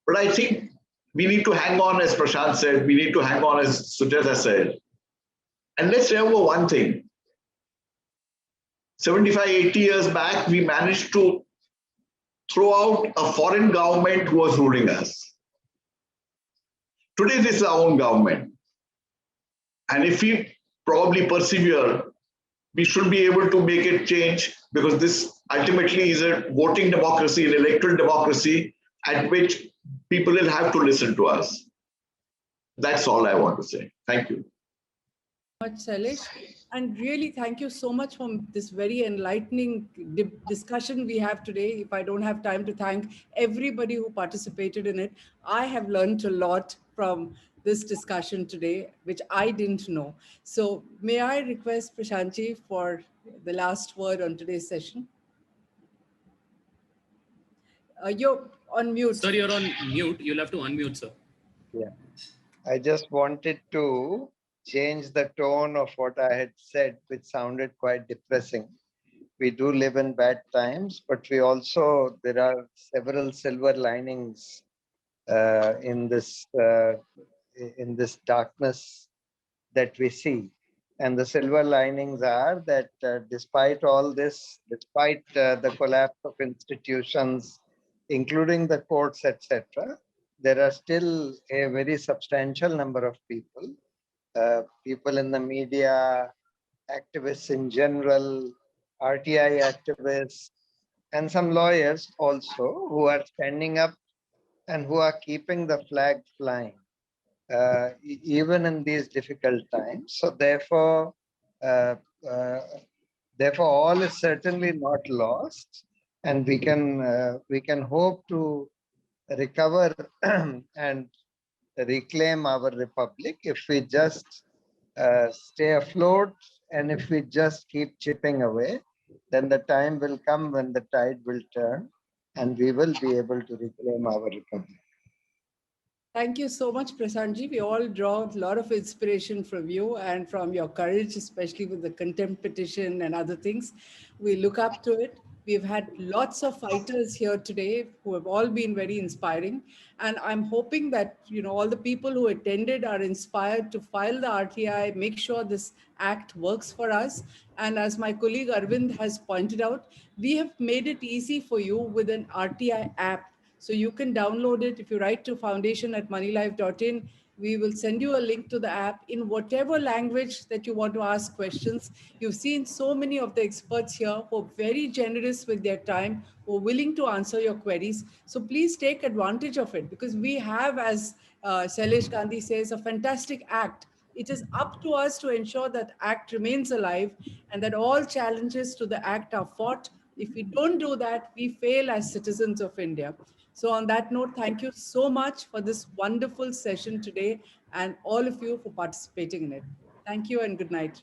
But I think we need to hang on, as Prashant said, we need to hang on, as Sujata said. And let's remember one thing. 75, 80 years back, we managed to throw out a foreign government who was ruling us. Today, this is our own government. And if we probably persevere, we should be able to make it change, because this ultimately is a voting democracy, an electoral democracy, at which people will have to listen to us. That's all I want to say. Thank you. Much, Sailesh. And really, thank you so much for this very enlightening discussion we have today. If I don't have time to thank everybody who participated in it, I have learned a lot from this discussion today, which I didn't know. So may I request Prashantji for the last word on today's session? You're on mute. Sir, you're on mute. You'll have to unmute, sir. Yeah. I just wanted to change the tone of what I had said, which sounded quite depressing. We do live in bad times, but we also, there are several silver linings in this darkness that we see. And the silver linings are that despite all this, despite the collapse of institutions, including the courts, etc., there are still a very substantial number of people, people in the media, activists in general, RTI activists, and some lawyers also, who are standing up and who are keeping the flag flying, even in these difficult times. So therefore, all is certainly not lost, and we can hope to recover and reclaim our republic if we just stay afloat, and if we just keep chipping away. Then the time will come when the tide will turn, and we will be able to reclaim our republic. Thank you so much, Prashantji. We all draw a lot of inspiration from you and from your courage, especially with the contempt petition and other things. We look up to it. We've had lots of fighters here today who have all been very inspiring. And I'm hoping that, all the people who attended are inspired to file the RTI, make sure this act works for us. And as my colleague Arvind has pointed out, we have made it easy for you with an RTI app. So you can download it. If you write to foundation@moneylife.in, we will send you a link to the app in whatever language that you want to ask questions. You've seen so many of the experts here who are very generous with their time, who are willing to answer your queries. So please take advantage of it, because we have, as Sailesh Gandhi says, a fantastic act. It is up to us to ensure that act remains alive and that all challenges to the act are fought. If we don't do that, we fail as citizens of India. So on that note, thank you so much for this wonderful session today and all of you for participating in it. Thank you and good night.